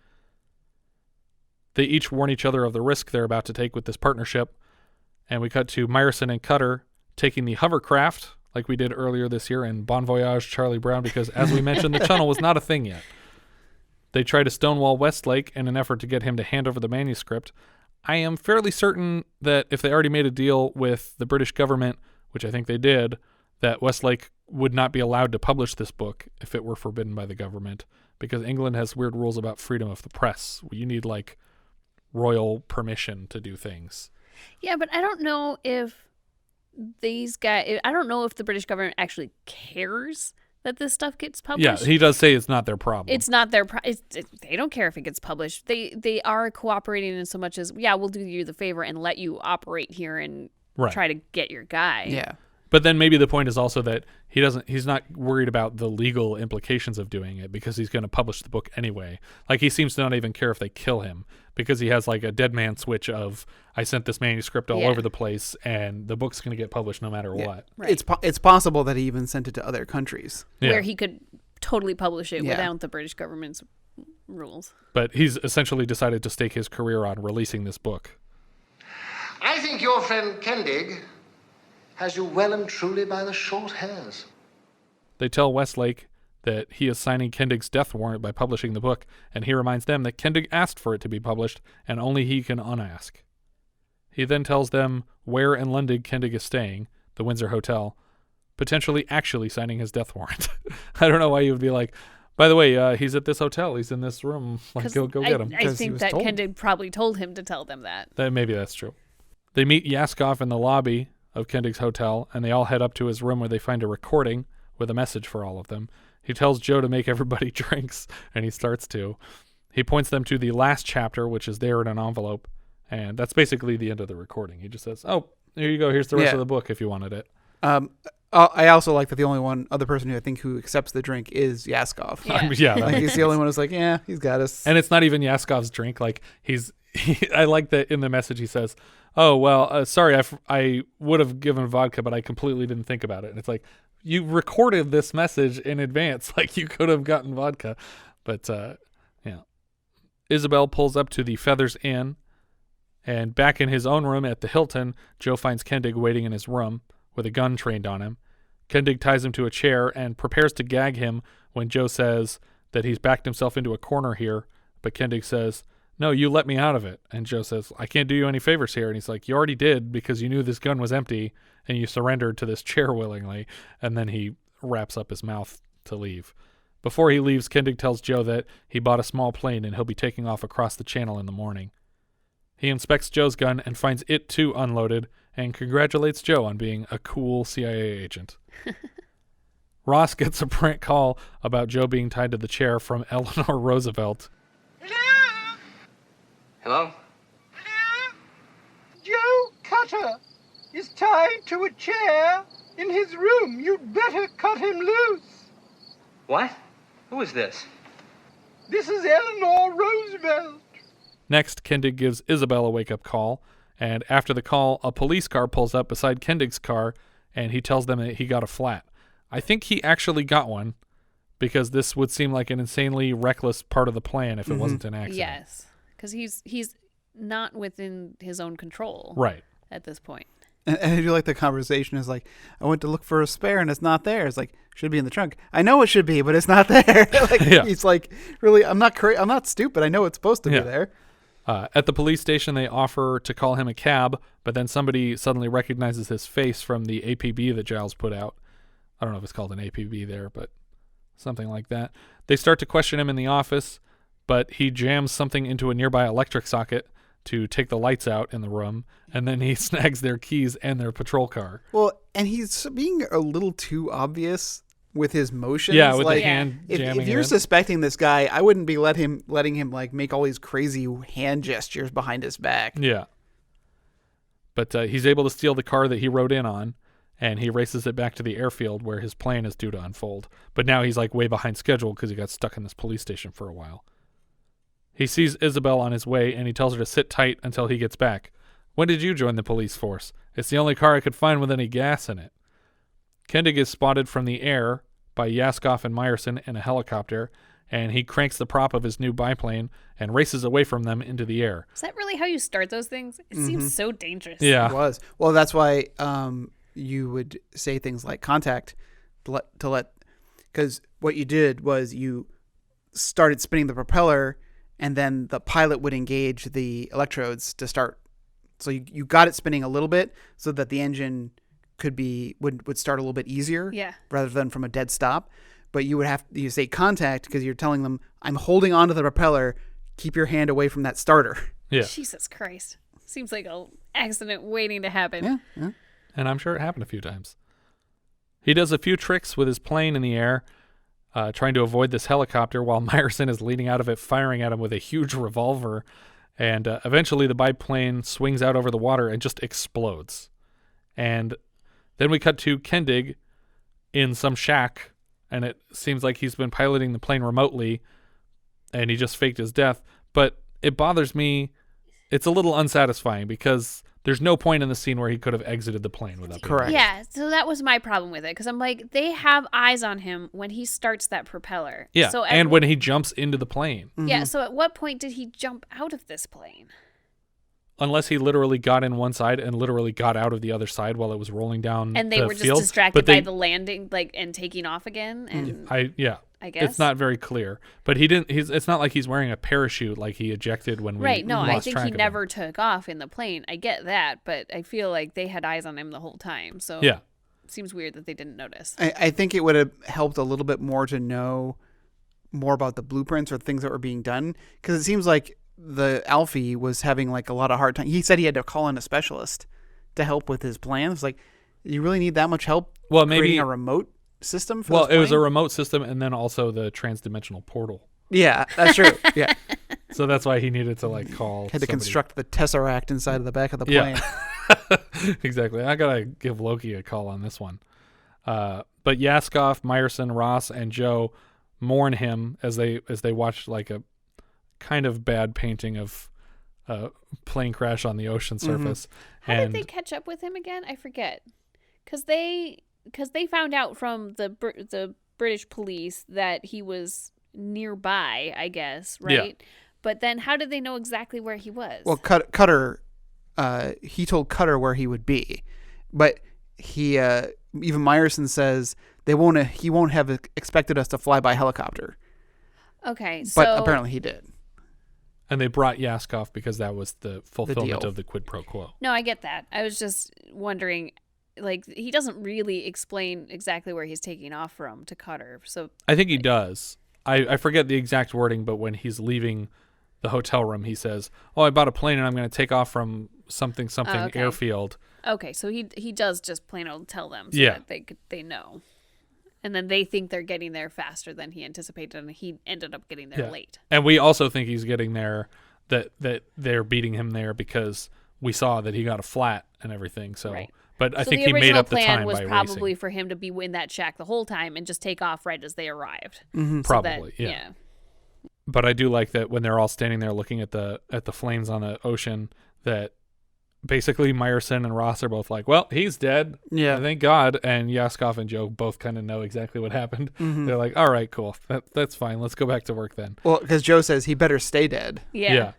They each warn each other of the risk they're about to take with this partnership, and we cut to Myerson and Cutter taking the hovercraft like we did earlier this year in Bon Voyage, Charlie Brown, because as we mentioned, the tunnel was not a thing yet. They try to stonewall Westlake in an effort to get him to hand over the manuscript. I am fairly certain that if they already made a deal with the British government, which I think they did, that Westlake would not be allowed to publish this book if it were forbidden by the government, because England has weird rules about freedom of the press. You need like royal permission to do things. Yeah, but I don't know if these guys, I don't know if the British government actually cares that this stuff gets published. Yeah, he does say it's not their problem. It's not their problem. They don't care if it gets published. They are cooperating in so much as, yeah, we'll do you the favor and let you operate here and try to get your guy. Yeah. But then maybe the point is also that he's not worried about the legal implications of doing it because he's going to publish the book anyway. Like he seems to not even care if they kill him because he has like a dead man switch of, I sent this manuscript all over the place and the book's going to get published no matter what. Right. It's possible that he even sent it to other countries. Where he could totally publish it without the British government's rules. But he's essentially decided to stake his career on releasing this book. I think your friend Kendig has you well and truly by the short hairs. They tell Westlake that he is signing Kendig's death warrant by publishing the book, and he reminds them that Kendig asked for it to be published, and only he can unask. He then tells them where in London Kendig is staying, the Windsor Hotel, potentially actually signing his death warrant. I don't know why you would be like, by the way, he's at this hotel, he's in this room, like go get him. I think that Kendig probably told him to tell them that. Maybe that's true. They meet Yaskov in the lobby of Kendig's hotel, and they all head up to his room where they find a recording with a message for all of them. He tells Joe to make everybody drinks, and he starts to. He points them to the last chapter, which is there in an envelope, and that's basically the end of the recording. He just says, oh, here you go, here's the rest of the book if you wanted it. I also like that the only other person who accepts the drink is Yaskov. Yeah, he's the only one who's like, yeah, he's got us. And it's not even Yaskov's drink. Like I like that in the message he says, "Oh well, sorry, I would have given vodka, but I completely didn't think about it." And it's like, you recorded this message in advance, like you could have gotten vodka, but yeah. Isobel pulls up to the Feathers Inn, and back in his own room at the Hilton, Joe finds Kendig waiting in his room with a gun trained on him. Kendig ties him to a chair and prepares to gag him when Joe says that he's backed himself into a corner here, but Kendig says, "No, you let me out of it." And Joe says, "I can't do you any favors here." And he's like, "You already did because you knew this gun was empty and you surrendered to this chair willingly." And then he wraps up his mouth to leave. Before he leaves, Kendig tells Joe that he bought a small plane and he'll be taking off across the channel in the morning. He inspects Joe's gun and finds it too unloaded and congratulates Joe on being a cool CIA agent. Ross gets a prank call about Joe being tied to the chair from Eleanor Roosevelt. Hello? Joe Cutter is tied to a chair in his room. You'd better cut him loose. What? Who is this? This is Eleanor Roosevelt. Next, Kendig gives Isobel a wake-up call, and after the call, a police car pulls up beside Kendig's car, and he tells them that he got a flat. I think he actually got one, because this would seem like an insanely reckless part of the plan if it wasn't an accident. Yes, because he's not within his own control. Right. At this point. And I do like the conversation is like, I went to look for a spare and it's not there. It's like, should be in the trunk. I know it should be, but it's not there. He's like, really, I'm not stupid. I know it's supposed to be there. At the police station, they offer to call him a cab, but then somebody suddenly recognizes his face from the APB that Giles put out. I don't know if it's called an APB there, but something like that. They start to question him in the office, but he jams something into a nearby electric socket to take the lights out in the room, and then he snags their keys and their patrol car. Well, and he's being a little too obvious with his motions. Yeah, with the hand jamming. If you're suspecting this guy, I wouldn't be letting him like make all these crazy hand gestures behind his back. Yeah. But he's able to steal the car that he rode in on, and he races it back to the airfield where his plan is due to unfold. But now he's like way behind schedule because he got stuck in this police station for a while. He sees Isobel on his way, and he tells her to sit tight until he gets back. "When did you join the police force? It's the only car I could find with any gas in it." Kendig is spotted from the air by Yaskov and Myerson in a helicopter, and he cranks the prop of his new biplane and races away from them into the air. Is that really how you start those things? It seems so dangerous. Yeah. It was. Well, that's why you would say things like contact to let, because what you did was you started spinning the propeller, and then the pilot would engage the electrodes to start. So you got it spinning a little bit so that the engine would start a little bit easier rather than from a dead stop. But you say contact because you're telling them, I'm holding onto the propeller, keep your hand away from that starter. Yeah. Jesus Christ. Seems like an accident waiting to happen. Yeah. And I'm sure it happened a few times. He does a few tricks with his plane in the air, trying to avoid this helicopter while Myerson is leaning out of it, firing at him with a huge revolver. And eventually the biplane swings out over the water and just explodes. And then we cut to Kendig in some shack, and it seems like he's been piloting the plane remotely, and he just faked his death. But it bothers me. It's a little unsatisfying because there's no point in the scene where he could have exited the plane without being correct. Yeah, so that was my problem with it, because I'm like, they have eyes on him when he starts that propeller. Yeah, so and when he jumps into the plane. Yeah, so at what point did he jump out of this plane? Unless he literally got in one side and literally got out of the other side while it was rolling down and they the were just field. distracted by the landing, and taking off again. And I guess it's not very clear. But he didn't. It's not like he's wearing a parachute like he ejected when we right. No, lost I think track he of never him. took off in the plane. I get that, but I feel like they had eyes on him the whole time. So yeah, it seems weird that they didn't notice. I think it would have helped a little bit more to know more about the blueprints or things that were being done, because it seems like the Alfie was having like a lot of hard time. He said he had to call in a specialist to help with his plans. Like, you really need that much help? Well, maybe creating a remote system for well, this plane? it was a remote system and then also the transdimensional portal. Yeah, that's true. Yeah. So that's why he needed to like call. Had to construct the Tesseract inside of the back of the plane. Yeah. Exactly. I gotta give Loki a call on this one. But Yaskov, Myerson, Ross, and Joe mourn him as they watch like a kind of bad painting of plane crash on the ocean surface. How did they catch up with him again? I forget. Because they found out from the British police that he was nearby, I guess, right? Yeah. But then how did they know exactly where he was? Well, Cutter, he told Cutter where he would be, but he even Myerson says he won't have expected us to fly by helicopter. Okay, but apparently he did. And they brought Yaskov because that was the fulfillment of the quid pro quo. No, I get that. I was just wondering, like, he doesn't really explain exactly where he's taking off from to Cutter. So I think he does. I forget the exact wording, but when he's leaving the hotel room, he says, "Oh, I bought a plane and I'm going to take off from something airfield." Okay, so he does just plain old tell them so that they know. And then they think they're getting there faster than he anticipated, and he ended up getting there late. And we also think he's getting there, that they're beating him there because we saw that he got a flat and everything. So, right. But I think he made up the time by racing. The original plan was probably for him to be in that shack the whole time and just take off right as they arrived. Mm-hmm. So probably, yeah. But I do like that when they're all standing there looking at the flames on the ocean, that basically Myerson and Ross are both like, well, he's dead. Yeah. Thank God. And Yaskov and Joe both kind of know exactly what happened. Mm-hmm. They're like, all right, cool. That's fine. Let's go back to work then. Well, because Joe says he better stay dead. Yeah.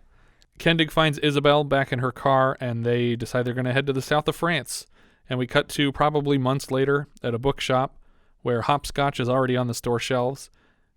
Kendig finds Isobel back in her car, and they decide they're going to head to the south of France. And we cut to probably months later at a bookshop where Hopscotch is already on the store shelves.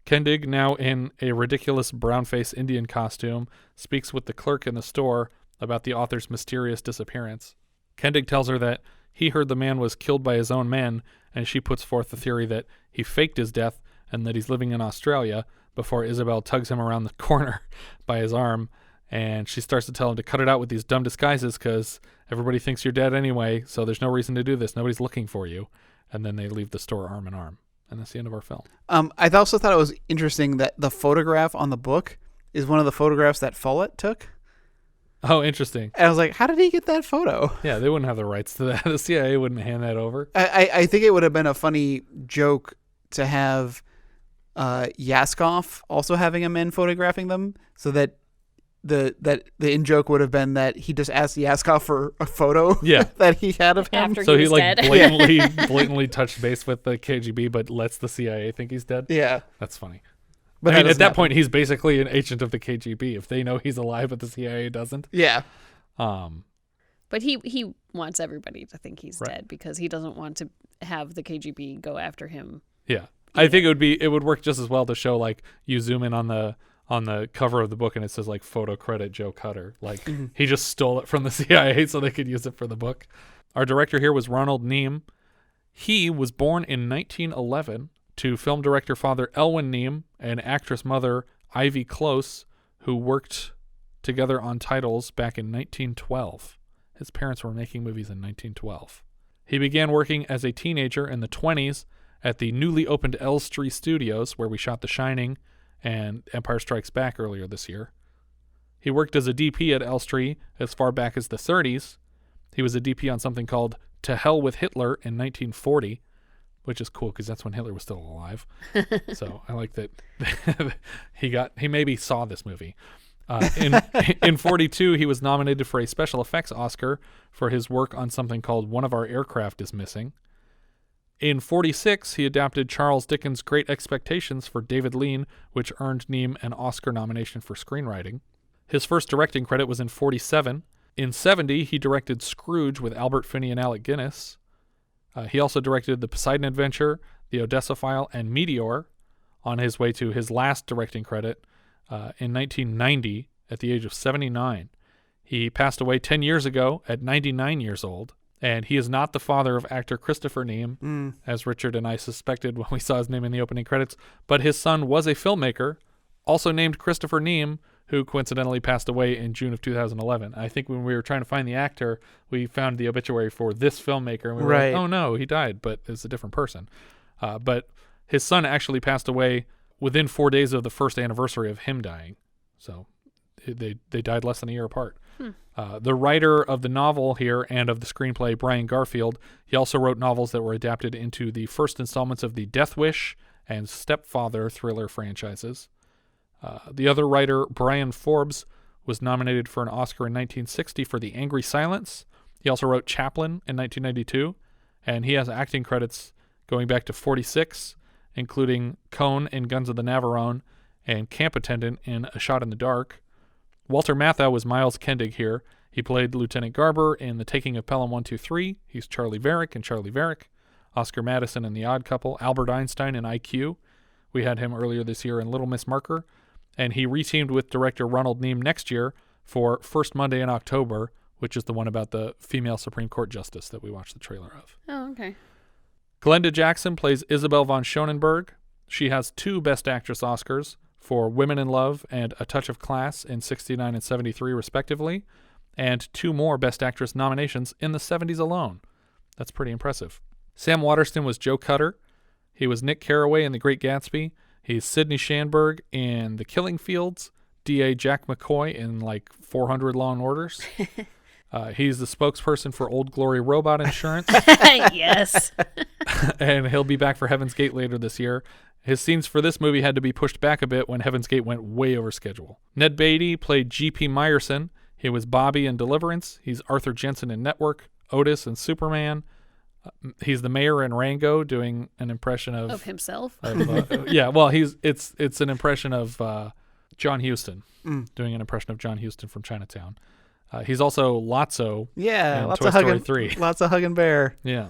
Kendig, now in a ridiculous brown-faced Indian costume, speaks with the clerk in the store about the author's mysterious disappearance. Kendig tells her that he heard the man was killed by his own men, and she puts forth the theory that he faked his death and that he's living in Australia, before Isobel tugs him around the corner by his arm, and she starts to tell him to cut it out with these dumb disguises because everybody thinks you're dead anyway, so there's no reason to do this. Nobody's looking for you. And then they leave the store arm in arm. And that's the end of our film. I also thought it was interesting that the photograph on the book is one of the photographs that Follett took. Oh, interesting. And I was like, how did he get that photo? Yeah, they wouldn't have the rights to that. The CIA wouldn't hand that over. I think it would have been a funny joke to have Yaskov also having a man photographing them, so that the in joke would have been that he just asked Yaskov for a photo that he had of him. After so he like dead. blatantly touched base with the KGB, but lets the CIA think he's dead. Yeah. That's funny. But I mean, at that point, he's basically an agent of the KGB if they know he's alive, but the CIA doesn't. Yeah. But he wants everybody to think he's dead because he doesn't want to have the KGB go after him. Yeah. I think it would work just as well to show, like, you zoom in on the cover of the book and it says, like, photo credit Joe Cutter. Like, he just stole it from the CIA so they could use it for the book. Our director here was Ronald Neame. He was born in 1911 to film director father Elwyn Neame and actress mother Ivy Close, who worked together on titles back in 1912. His parents were making movies in 1912. He began working as a teenager in the 20s at the newly opened Elstree Studios, where we shot The Shining and Empire Strikes Back earlier this year. He worked as a DP at Elstree as far back as the 30s. He was a DP on something called To Hell with Hitler in 1940, which is cool because that's when Hitler was still alive. So I like that he maybe saw this movie. In 42, he was nominated for a special effects Oscar for his work on something called One of Our Aircraft is Missing. In 46, he adapted Charles Dickens' Great Expectations for David Lean, which earned Neame an Oscar nomination for screenwriting. His first directing credit was in 47. In 70, he directed Scrooge with Albert Finney and Alec Guinness. He also directed The Poseidon Adventure, The Odessa File, and Meteor, on his way to his last directing credit in 1990 at the age of 79. He passed away 10 years ago at 99 years old, and he is not the father of actor Christopher Neame, as Richard and I suspected when we saw his name in the opening credits, but his son was a filmmaker, also named Christopher Neame, who coincidentally passed away in June of 2011. I think when we were trying to find the actor, we found the obituary for this filmmaker, and we were like, oh no, he died, but it's a different person. But his son actually passed away within 4 days of the first anniversary of him dying. So They died less than a year apart. The writer of the novel here and of the screenplay, Bryan Garfield, he also wrote novels that were adapted into the first installments of the Death Wish and Stepfather thriller franchises. The other writer, Bryan Forbes, was nominated for an Oscar in 1960 for The Angry Silence. He also wrote Chaplin in 1992, and he has acting credits going back to 46, including Cone in Guns of the Navarone and Camp Attendant in A Shot in the Dark. Walter Matthau was Miles Kendig here. He played Lieutenant Garber in The Taking of Pelham 123. He's Charlie Varick in Charlie Varick. Oscar Madison in The Odd Couple. Albert Einstein in IQ. We had him earlier this year in Little Miss Marker. And he reteamed with director Ronald Neame next year for First Monday in October, which is the one about the female Supreme Court justice that we watched the trailer of. Oh, okay. Glenda Jackson plays Isobel von Schönenberg. She has 2 Best Actress Oscars for Women in Love and A Touch of Class in 69 and 73, respectively, and 2 more Best Actress nominations in the 70s alone. That's pretty impressive. Sam Waterston was Joe Cutter. He was Nick Carraway in The Great Gatsby. He's Sidney Shanberg in The Killing Fields, D.A. Jack McCoy in like 400 Law and Orders. He's the spokesperson for Old Glory Robot Insurance. Yes. And he'll be back for Heaven's Gate later this year. His scenes for this movie had to be pushed back a bit when Heaven's Gate went way over schedule. Ned Beatty played G.P. Myerson. He was Bobby in Deliverance. He's Arthur Jensen in Network, Otis in Superman. He's the mayor in Rango doing an impression of himself. Yeah, well, it's an impression of John Huston, doing an impression of John Huston from Chinatown. He's also Lotso. Yeah, in lots Toy of Story hugging, 3. lots of hugging bear. Yeah.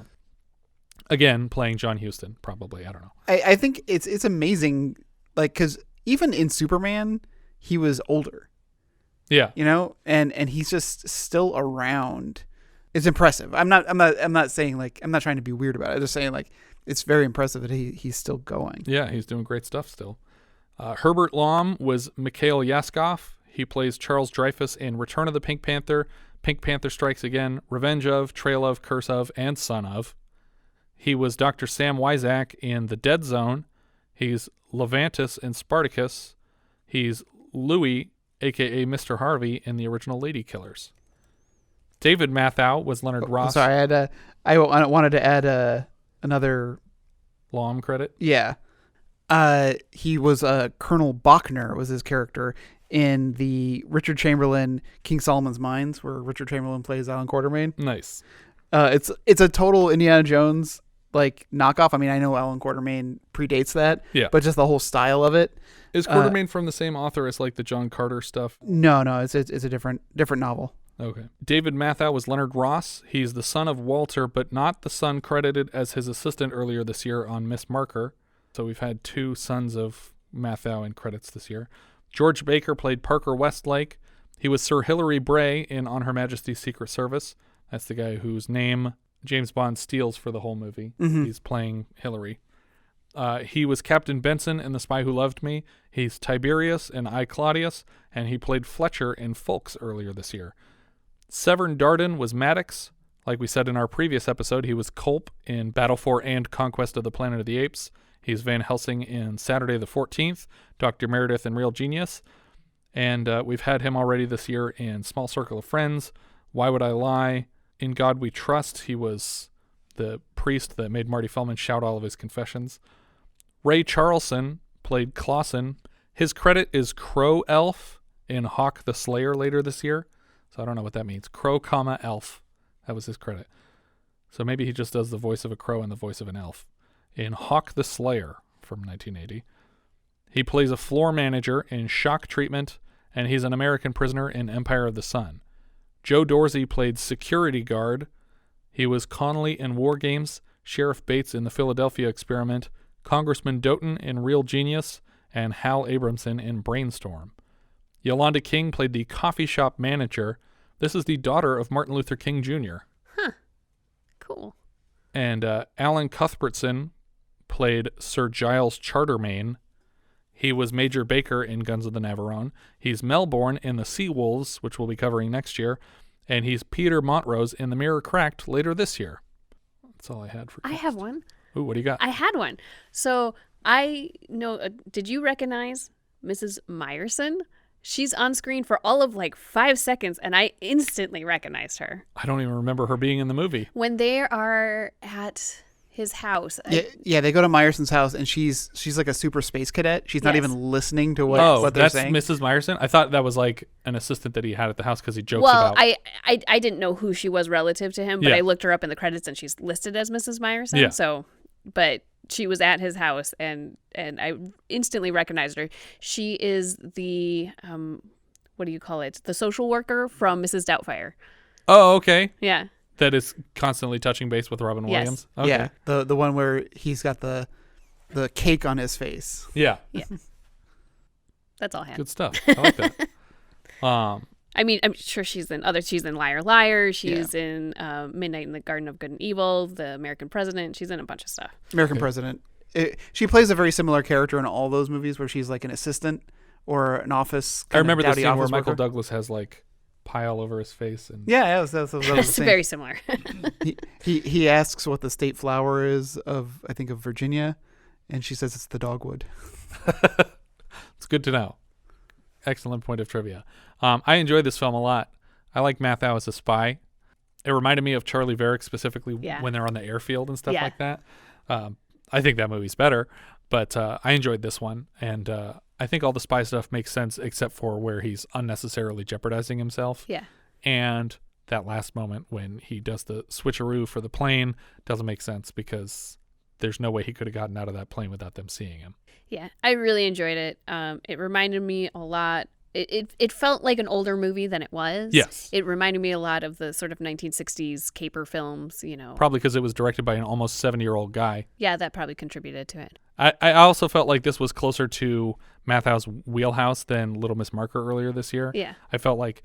Again, playing John Huston, probably. I don't know. I think it's amazing, like, because even in Superman, he was older. Yeah. You know, and he's just still around. It's impressive. I'm not saying, like, I'm not trying to be weird about it. I'm just saying, like, it's very impressive that he's still going. Yeah, he's doing great stuff still. Herbert Lom was Mikhail Yaskov. He plays Charles Dreyfus in Return of the Pink Panther, Pink Panther Strikes Again, Revenge of, Trail of, Curse of, and Son of. He was Dr. Sam Wyzak in The Dead Zone. He's Levantus in Spartacus. He's Louis, a.k.a. Mr. Harvey, in the original Lady Killers. David Matthau was Leonard Ross. Sorry, I wanted to add another Lom credit. Yeah, he was Colonel Bachner was his character in the Richard Chamberlain King Solomon's Mines, where Richard Chamberlain plays Alan Quatermain. Nice. It's a total Indiana Jones like knockoff. I mean, I know Alan Quatermain predates that, but just the whole style of it. Is Quatermain from the same author as like the John Carter stuff? No, it's a different novel. Okay. David Matthau was Leonard Ross. He's the son of Walter, but not the son credited as his assistant earlier this year on Miss Marker. So we've had 2 sons of Matthau in credits this year. George Baker played Parker Westlake. He was Sir Hilary Bray in On Her Majesty's Secret Service. That's the guy whose name James Bond steals for the whole movie. Mm-hmm. He's playing Hilary. He was Captain Benson in The Spy Who Loved Me. He's Tiberius in I, Claudius, and he played Fletcher in Folks earlier this year. Severn Darden was Maddox. Like we said in our previous episode, he was Culp in Battle for and Conquest of the Planet of the Apes. He's Van Helsing in Saturday the 14th, Dr. Meredith in Real Genius. And we've had him already this year in Small Circle of Friends, Why Would I Lie, In God We Trust. He was the priest that made Marty Feldman shout all of his confessions. Ray Charlson played Clausen. His credit is Crow Elf in Hawk the Slayer later this year. So I don't know what that means. Crow, elf. That was his credit. So maybe he just does the voice of a crow and the voice of an elf. In Hawk the Slayer from 1980. He plays a floor manager in Shock Treatment, and he's an American prisoner in Empire of the Sun. Joe Dorsey played security guard. He was Connolly in War Games, Sheriff Bates in The Philadelphia Experiment, Congressman Doughton in Real Genius, and Hal Abramson in Brainstorm. Yolanda King played the coffee shop manager. This is the daughter of Martin Luther King Jr. Huh. Cool. And Alan Cuthbertson played Sir Giles Chartermain. He was Major Baker in Guns of the Navarone. He's Melbourne in The Sea Wolves, which we'll be covering next year. And he's Peter Montrose in The Mirror Cracked later this year. That's all I had for I have one. Ooh, what do you got? I had one. So I know, did you recognize Mrs. Myerson She's on screen for all of like 5 seconds, and I instantly recognized her. I don't even remember her being in the movie. When they are at his house. Yeah, they go to Myerson's house, and she's like a super space cadet. She's not even listening to what they're saying. That's Mrs. Myerson? I thought that was like an assistant that he had at the house because he jokes about... Well, I didn't know who she was relative to him, but I looked her up in the credits, and she's listed as Mrs. Myerson. Yeah. So, but she was at his house, and I instantly recognized her. She is the, what do you call it? The social worker from Mrs. Doubtfire. Oh, okay. Yeah. That is constantly touching base with Robin Williams. Okay. Yeah, the one where he's got the cake on his face. Yeah. Yeah. That's all I had. Good stuff. I like that. I mean, I'm sure she's in Liar Liar. She's in Midnight in the Garden of Good and Evil, The American President. She's in a bunch of stuff. American President. She plays a very similar character in all those movies where she's like an assistant or an office. I remember the scene where Michael Douglas has like pie all over his face. And that's very similar. he asks what the state flower is of Virginia, and she says it's the dogwood. It's good to know. Excellent point of trivia. I enjoyed this film a lot. I like Matthau as a spy. It reminded me of Charlie Varick specifically when they're on the airfield and stuff like that. I think that movie's better, but I enjoyed this one, and I think all the spy stuff makes sense except for where he's unnecessarily jeopardizing himself. Yeah. And that last moment when he does the switcheroo for the plane doesn't make sense because there's no way he could have gotten out of that plane without them seeing him. Yeah, I really enjoyed it. It reminded me a lot. It felt like an older movie than it was. Yes. It reminded me a lot of the sort of 1960s caper films, Probably because it was directed by an almost 70-year-old guy. Yeah, that probably contributed to it. I also felt like this was closer to Matthau's wheelhouse than Little Miss Marker earlier this year. Yeah. I felt like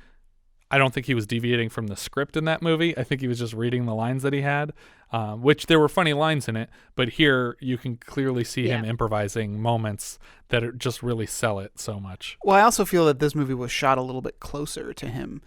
I don't think he was deviating from the script in that movie. I think he was just reading the lines that he had, which there were funny lines in it. But here you can clearly see him improvising moments that just really sell it so much. Well, I also feel that this movie was shot a little bit closer to him.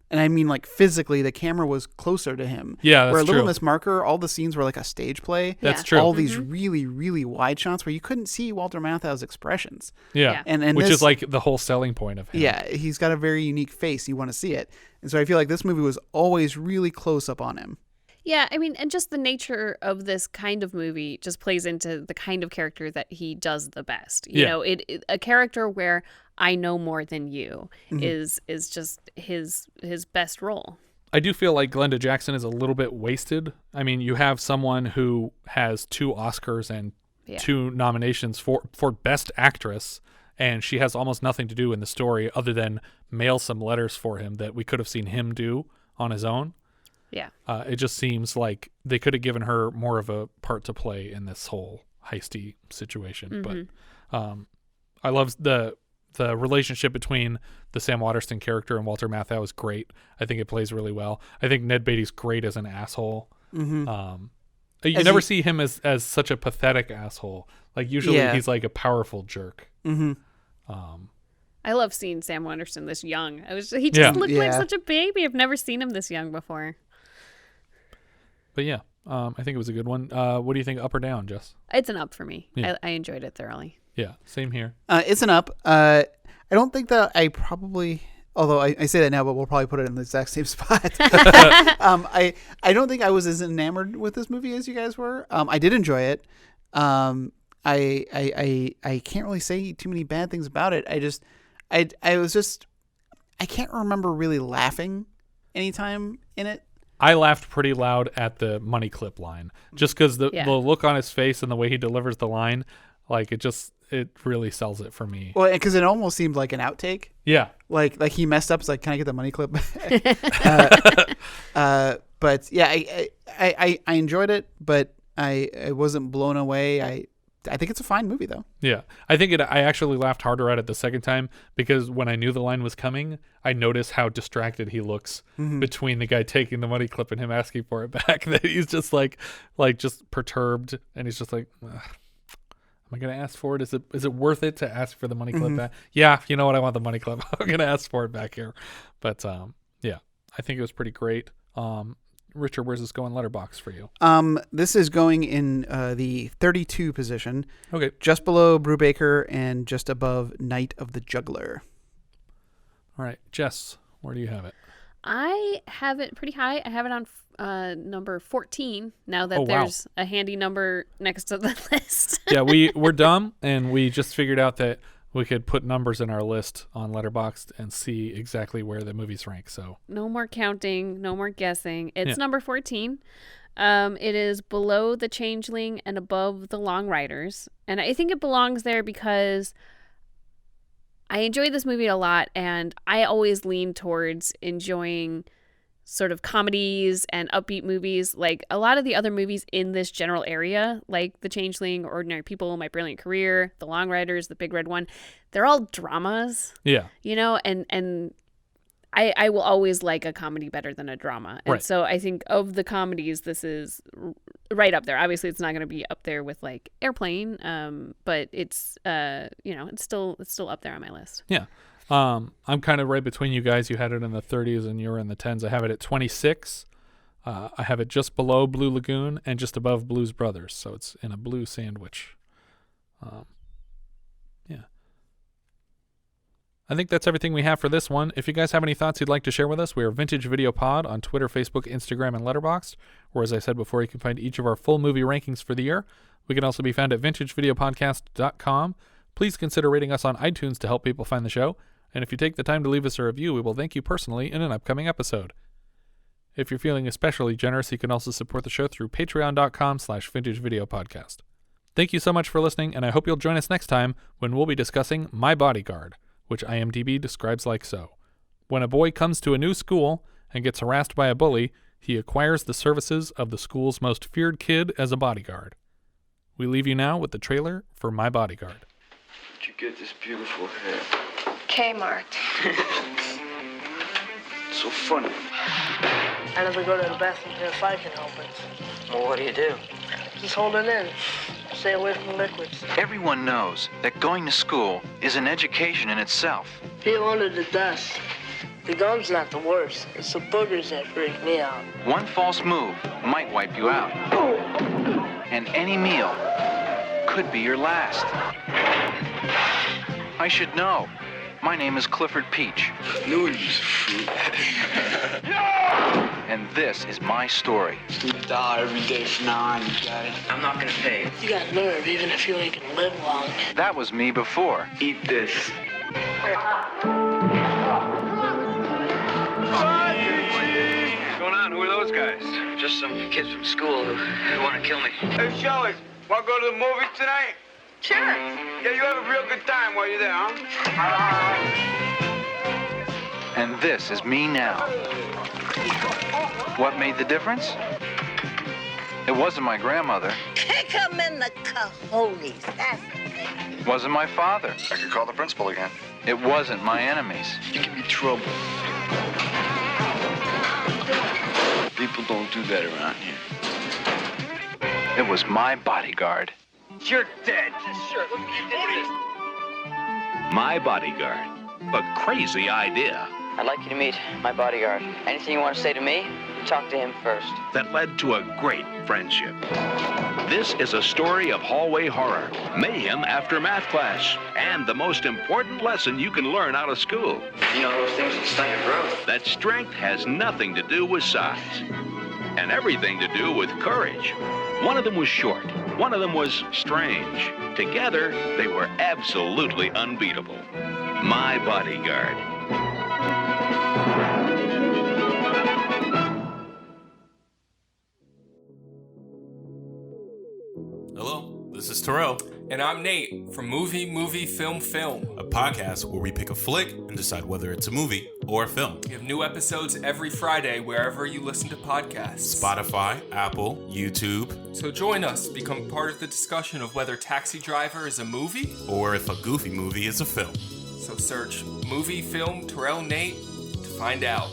And I mean, like, physically, the camera was closer to him. Yeah, that's where true. Little Miss Marker, all the scenes were like a stage play. That's true. All these really, really wide shots where you couldn't see Walter Matthau's expressions. Yeah. And which is like the whole selling point of him. Yeah, he's got a very unique face. You want to see it. And so I feel like this movie was always really close up on him. Yeah, I mean, and just the nature of this kind of movie just plays into the kind of character that he does the best. You know, a character where I know more than you is just his best role. I do feel like Glenda Jackson is a little bit wasted. I mean, you have someone who has 2 Oscars and 2 nominations for Best Actress, and she has almost nothing to do in the story other than mail some letters for him that we could have seen him do on his own. Yeah. It just seems like they could have given her more of a part to play in this whole heisty situation. But I love the relationship between the Sam Waterston character and Walter Matthau is great. I think it plays really well. I think Ned Beatty's great as an asshole. You never see him as such a pathetic asshole. Like usually he's like a powerful jerk. I love seeing Sam Waterston this young. He just looked like such a baby. I've never seen him this young before. But yeah, I think it was a good one. What do you think, up or down, Jess? It's an up for me. Yeah. I enjoyed it thoroughly. Yeah, same here. It's an up. I don't think that I probably, although I say that now, but we'll probably put it in the exact same spot. I don't think I was as enamored with this movie as you guys were. I did enjoy it. I can't really say too many bad things about it. I can't remember really laughing anytime in it. I laughed pretty loud at the money clip line, just because the look on his face and the way he delivers the line, like it really sells it for me. Well, because it almost seemed like an outtake. Yeah, like he messed up. It's like, can I get the money clip? But yeah, I enjoyed it, but I wasn't blown away. I think it's a fine movie, though. Yeah, I actually laughed harder at it the second time because when I knew the line was coming, I noticed how distracted he looks between the guy taking the money clip and him asking for it back. That he's just like just perturbed, and he's just like, am I gonna ask for it? Is it worth it to ask for the money clip back? Yeah, you know what? I want the money clip. I'm gonna ask for it back here. But yeah, I think it was pretty great. Richard, where's this going letterbox for you? This is going in the 32 position. Okay. Just below Brubaker and just above Night of the Juggler. All right, Jess, where do you have it? I have it pretty high. I have it on number 14 now that there's a handy number next to the list. Yeah, we're dumb, and we just figured out that we could put numbers in our list on Letterboxd and see exactly where the movies rank. So no more counting, no more guessing. It's number 14. It is below The Changeling and above The Long Riders. And I think it belongs there because I enjoyed this movie a lot, and I always lean towards enjoying sort of comedies and upbeat movies. Like a lot of the other movies in this general area, like The Changeling, Ordinary People, My Brilliant Career, The Long Riders, The Big Red One, they're all dramas. Yeah. You know, and I will always like a comedy better than a drama. And so I think of the comedies, this is right up there. Obviously, it's not going to be up there with like Airplane, but it's it's still up there on my list. Yeah. I'm kind of right between you guys. You had it in the 30s and you're in the 10s. I have it at 26. I have it just below Blue Lagoon and just above Blues Brothers. So it's in a blue sandwich. Yeah. I think that's everything we have for this one. If you guys have any thoughts you'd like to share with us, we are Vintage Video Pod on Twitter, Facebook, Instagram, and Letterboxd, where, as I said before, you can find each of our full movie rankings for the year. We can also be found at vintagevideopodcast.com. Please consider rating us on iTunes to help people find the show. And if you take the time to leave us a review, we will thank you personally in an upcoming episode. If you're feeling especially generous, you can also support the show through patreon.com/vintagevideopodcast. Thank you so much for listening, and I hope you'll join us next time when we'll be discussing My Bodyguard, which IMDb describes like so. When a boy comes to a new school and gets harassed by a bully, he acquires the services of the school's most feared kid as a bodyguard. We leave you now with the trailer for My Bodyguard. Where'd you get this beautiful hair? Kmart. So funny. I never go to the bathroom if I can help it. Well, what do you do? Just hold it in. Stay away from liquids. Everyone knows that going to school is an education in itself. Feel under the dust. The gum's not the worst. It's the boogers that freak me out. One false move might wipe you out. And any meal could be your last. I should know. My name is Clifford Peach. Knew he was a fruit. And this is my story. $1 every day from now on, you got it? I'm not gonna pay. You got nerve, even if you ain't gonna live long. That was me before. Eat this. What's going on? Who are those guys? Just some kids from school who want to kill me. Hey, Shelley, want to go to the movies tonight? Sure. Yeah, you have a real good time while you're there, huh? And this is me now. What made the difference? It wasn't my grandmother. Kick him in the cojones. That's the thing. It wasn't my father. I could call the principal again. It wasn't my enemies. You give me trouble. People don't do that around here. It was my bodyguard. You're dead. Sure, let me do this. My Bodyguard. A crazy idea. I'd like you to meet my bodyguard. Anything you want to say to me, talk to him first. That led to a great friendship. This is a story of hallway horror, mayhem after math class, and the most important lesson you can learn out of school. You know those things that stunt your growth. That strength has nothing to do with size, and everything to do with courage. One of them was short. One of them was strange. Together, they were absolutely unbeatable. My Bodyguard. Hello, this is Terrell. And I'm Nate from Movie, Film, a podcast where we pick a flick and decide whether it's a movie or a film. We have new episodes every Friday wherever you listen to podcasts. Spotify, Apple, YouTube. So join us, become part of the discussion of whether Taxi Driver is a movie or if a Goofy movie is a film. So search Movie, Film, Terrell, Nate to find out.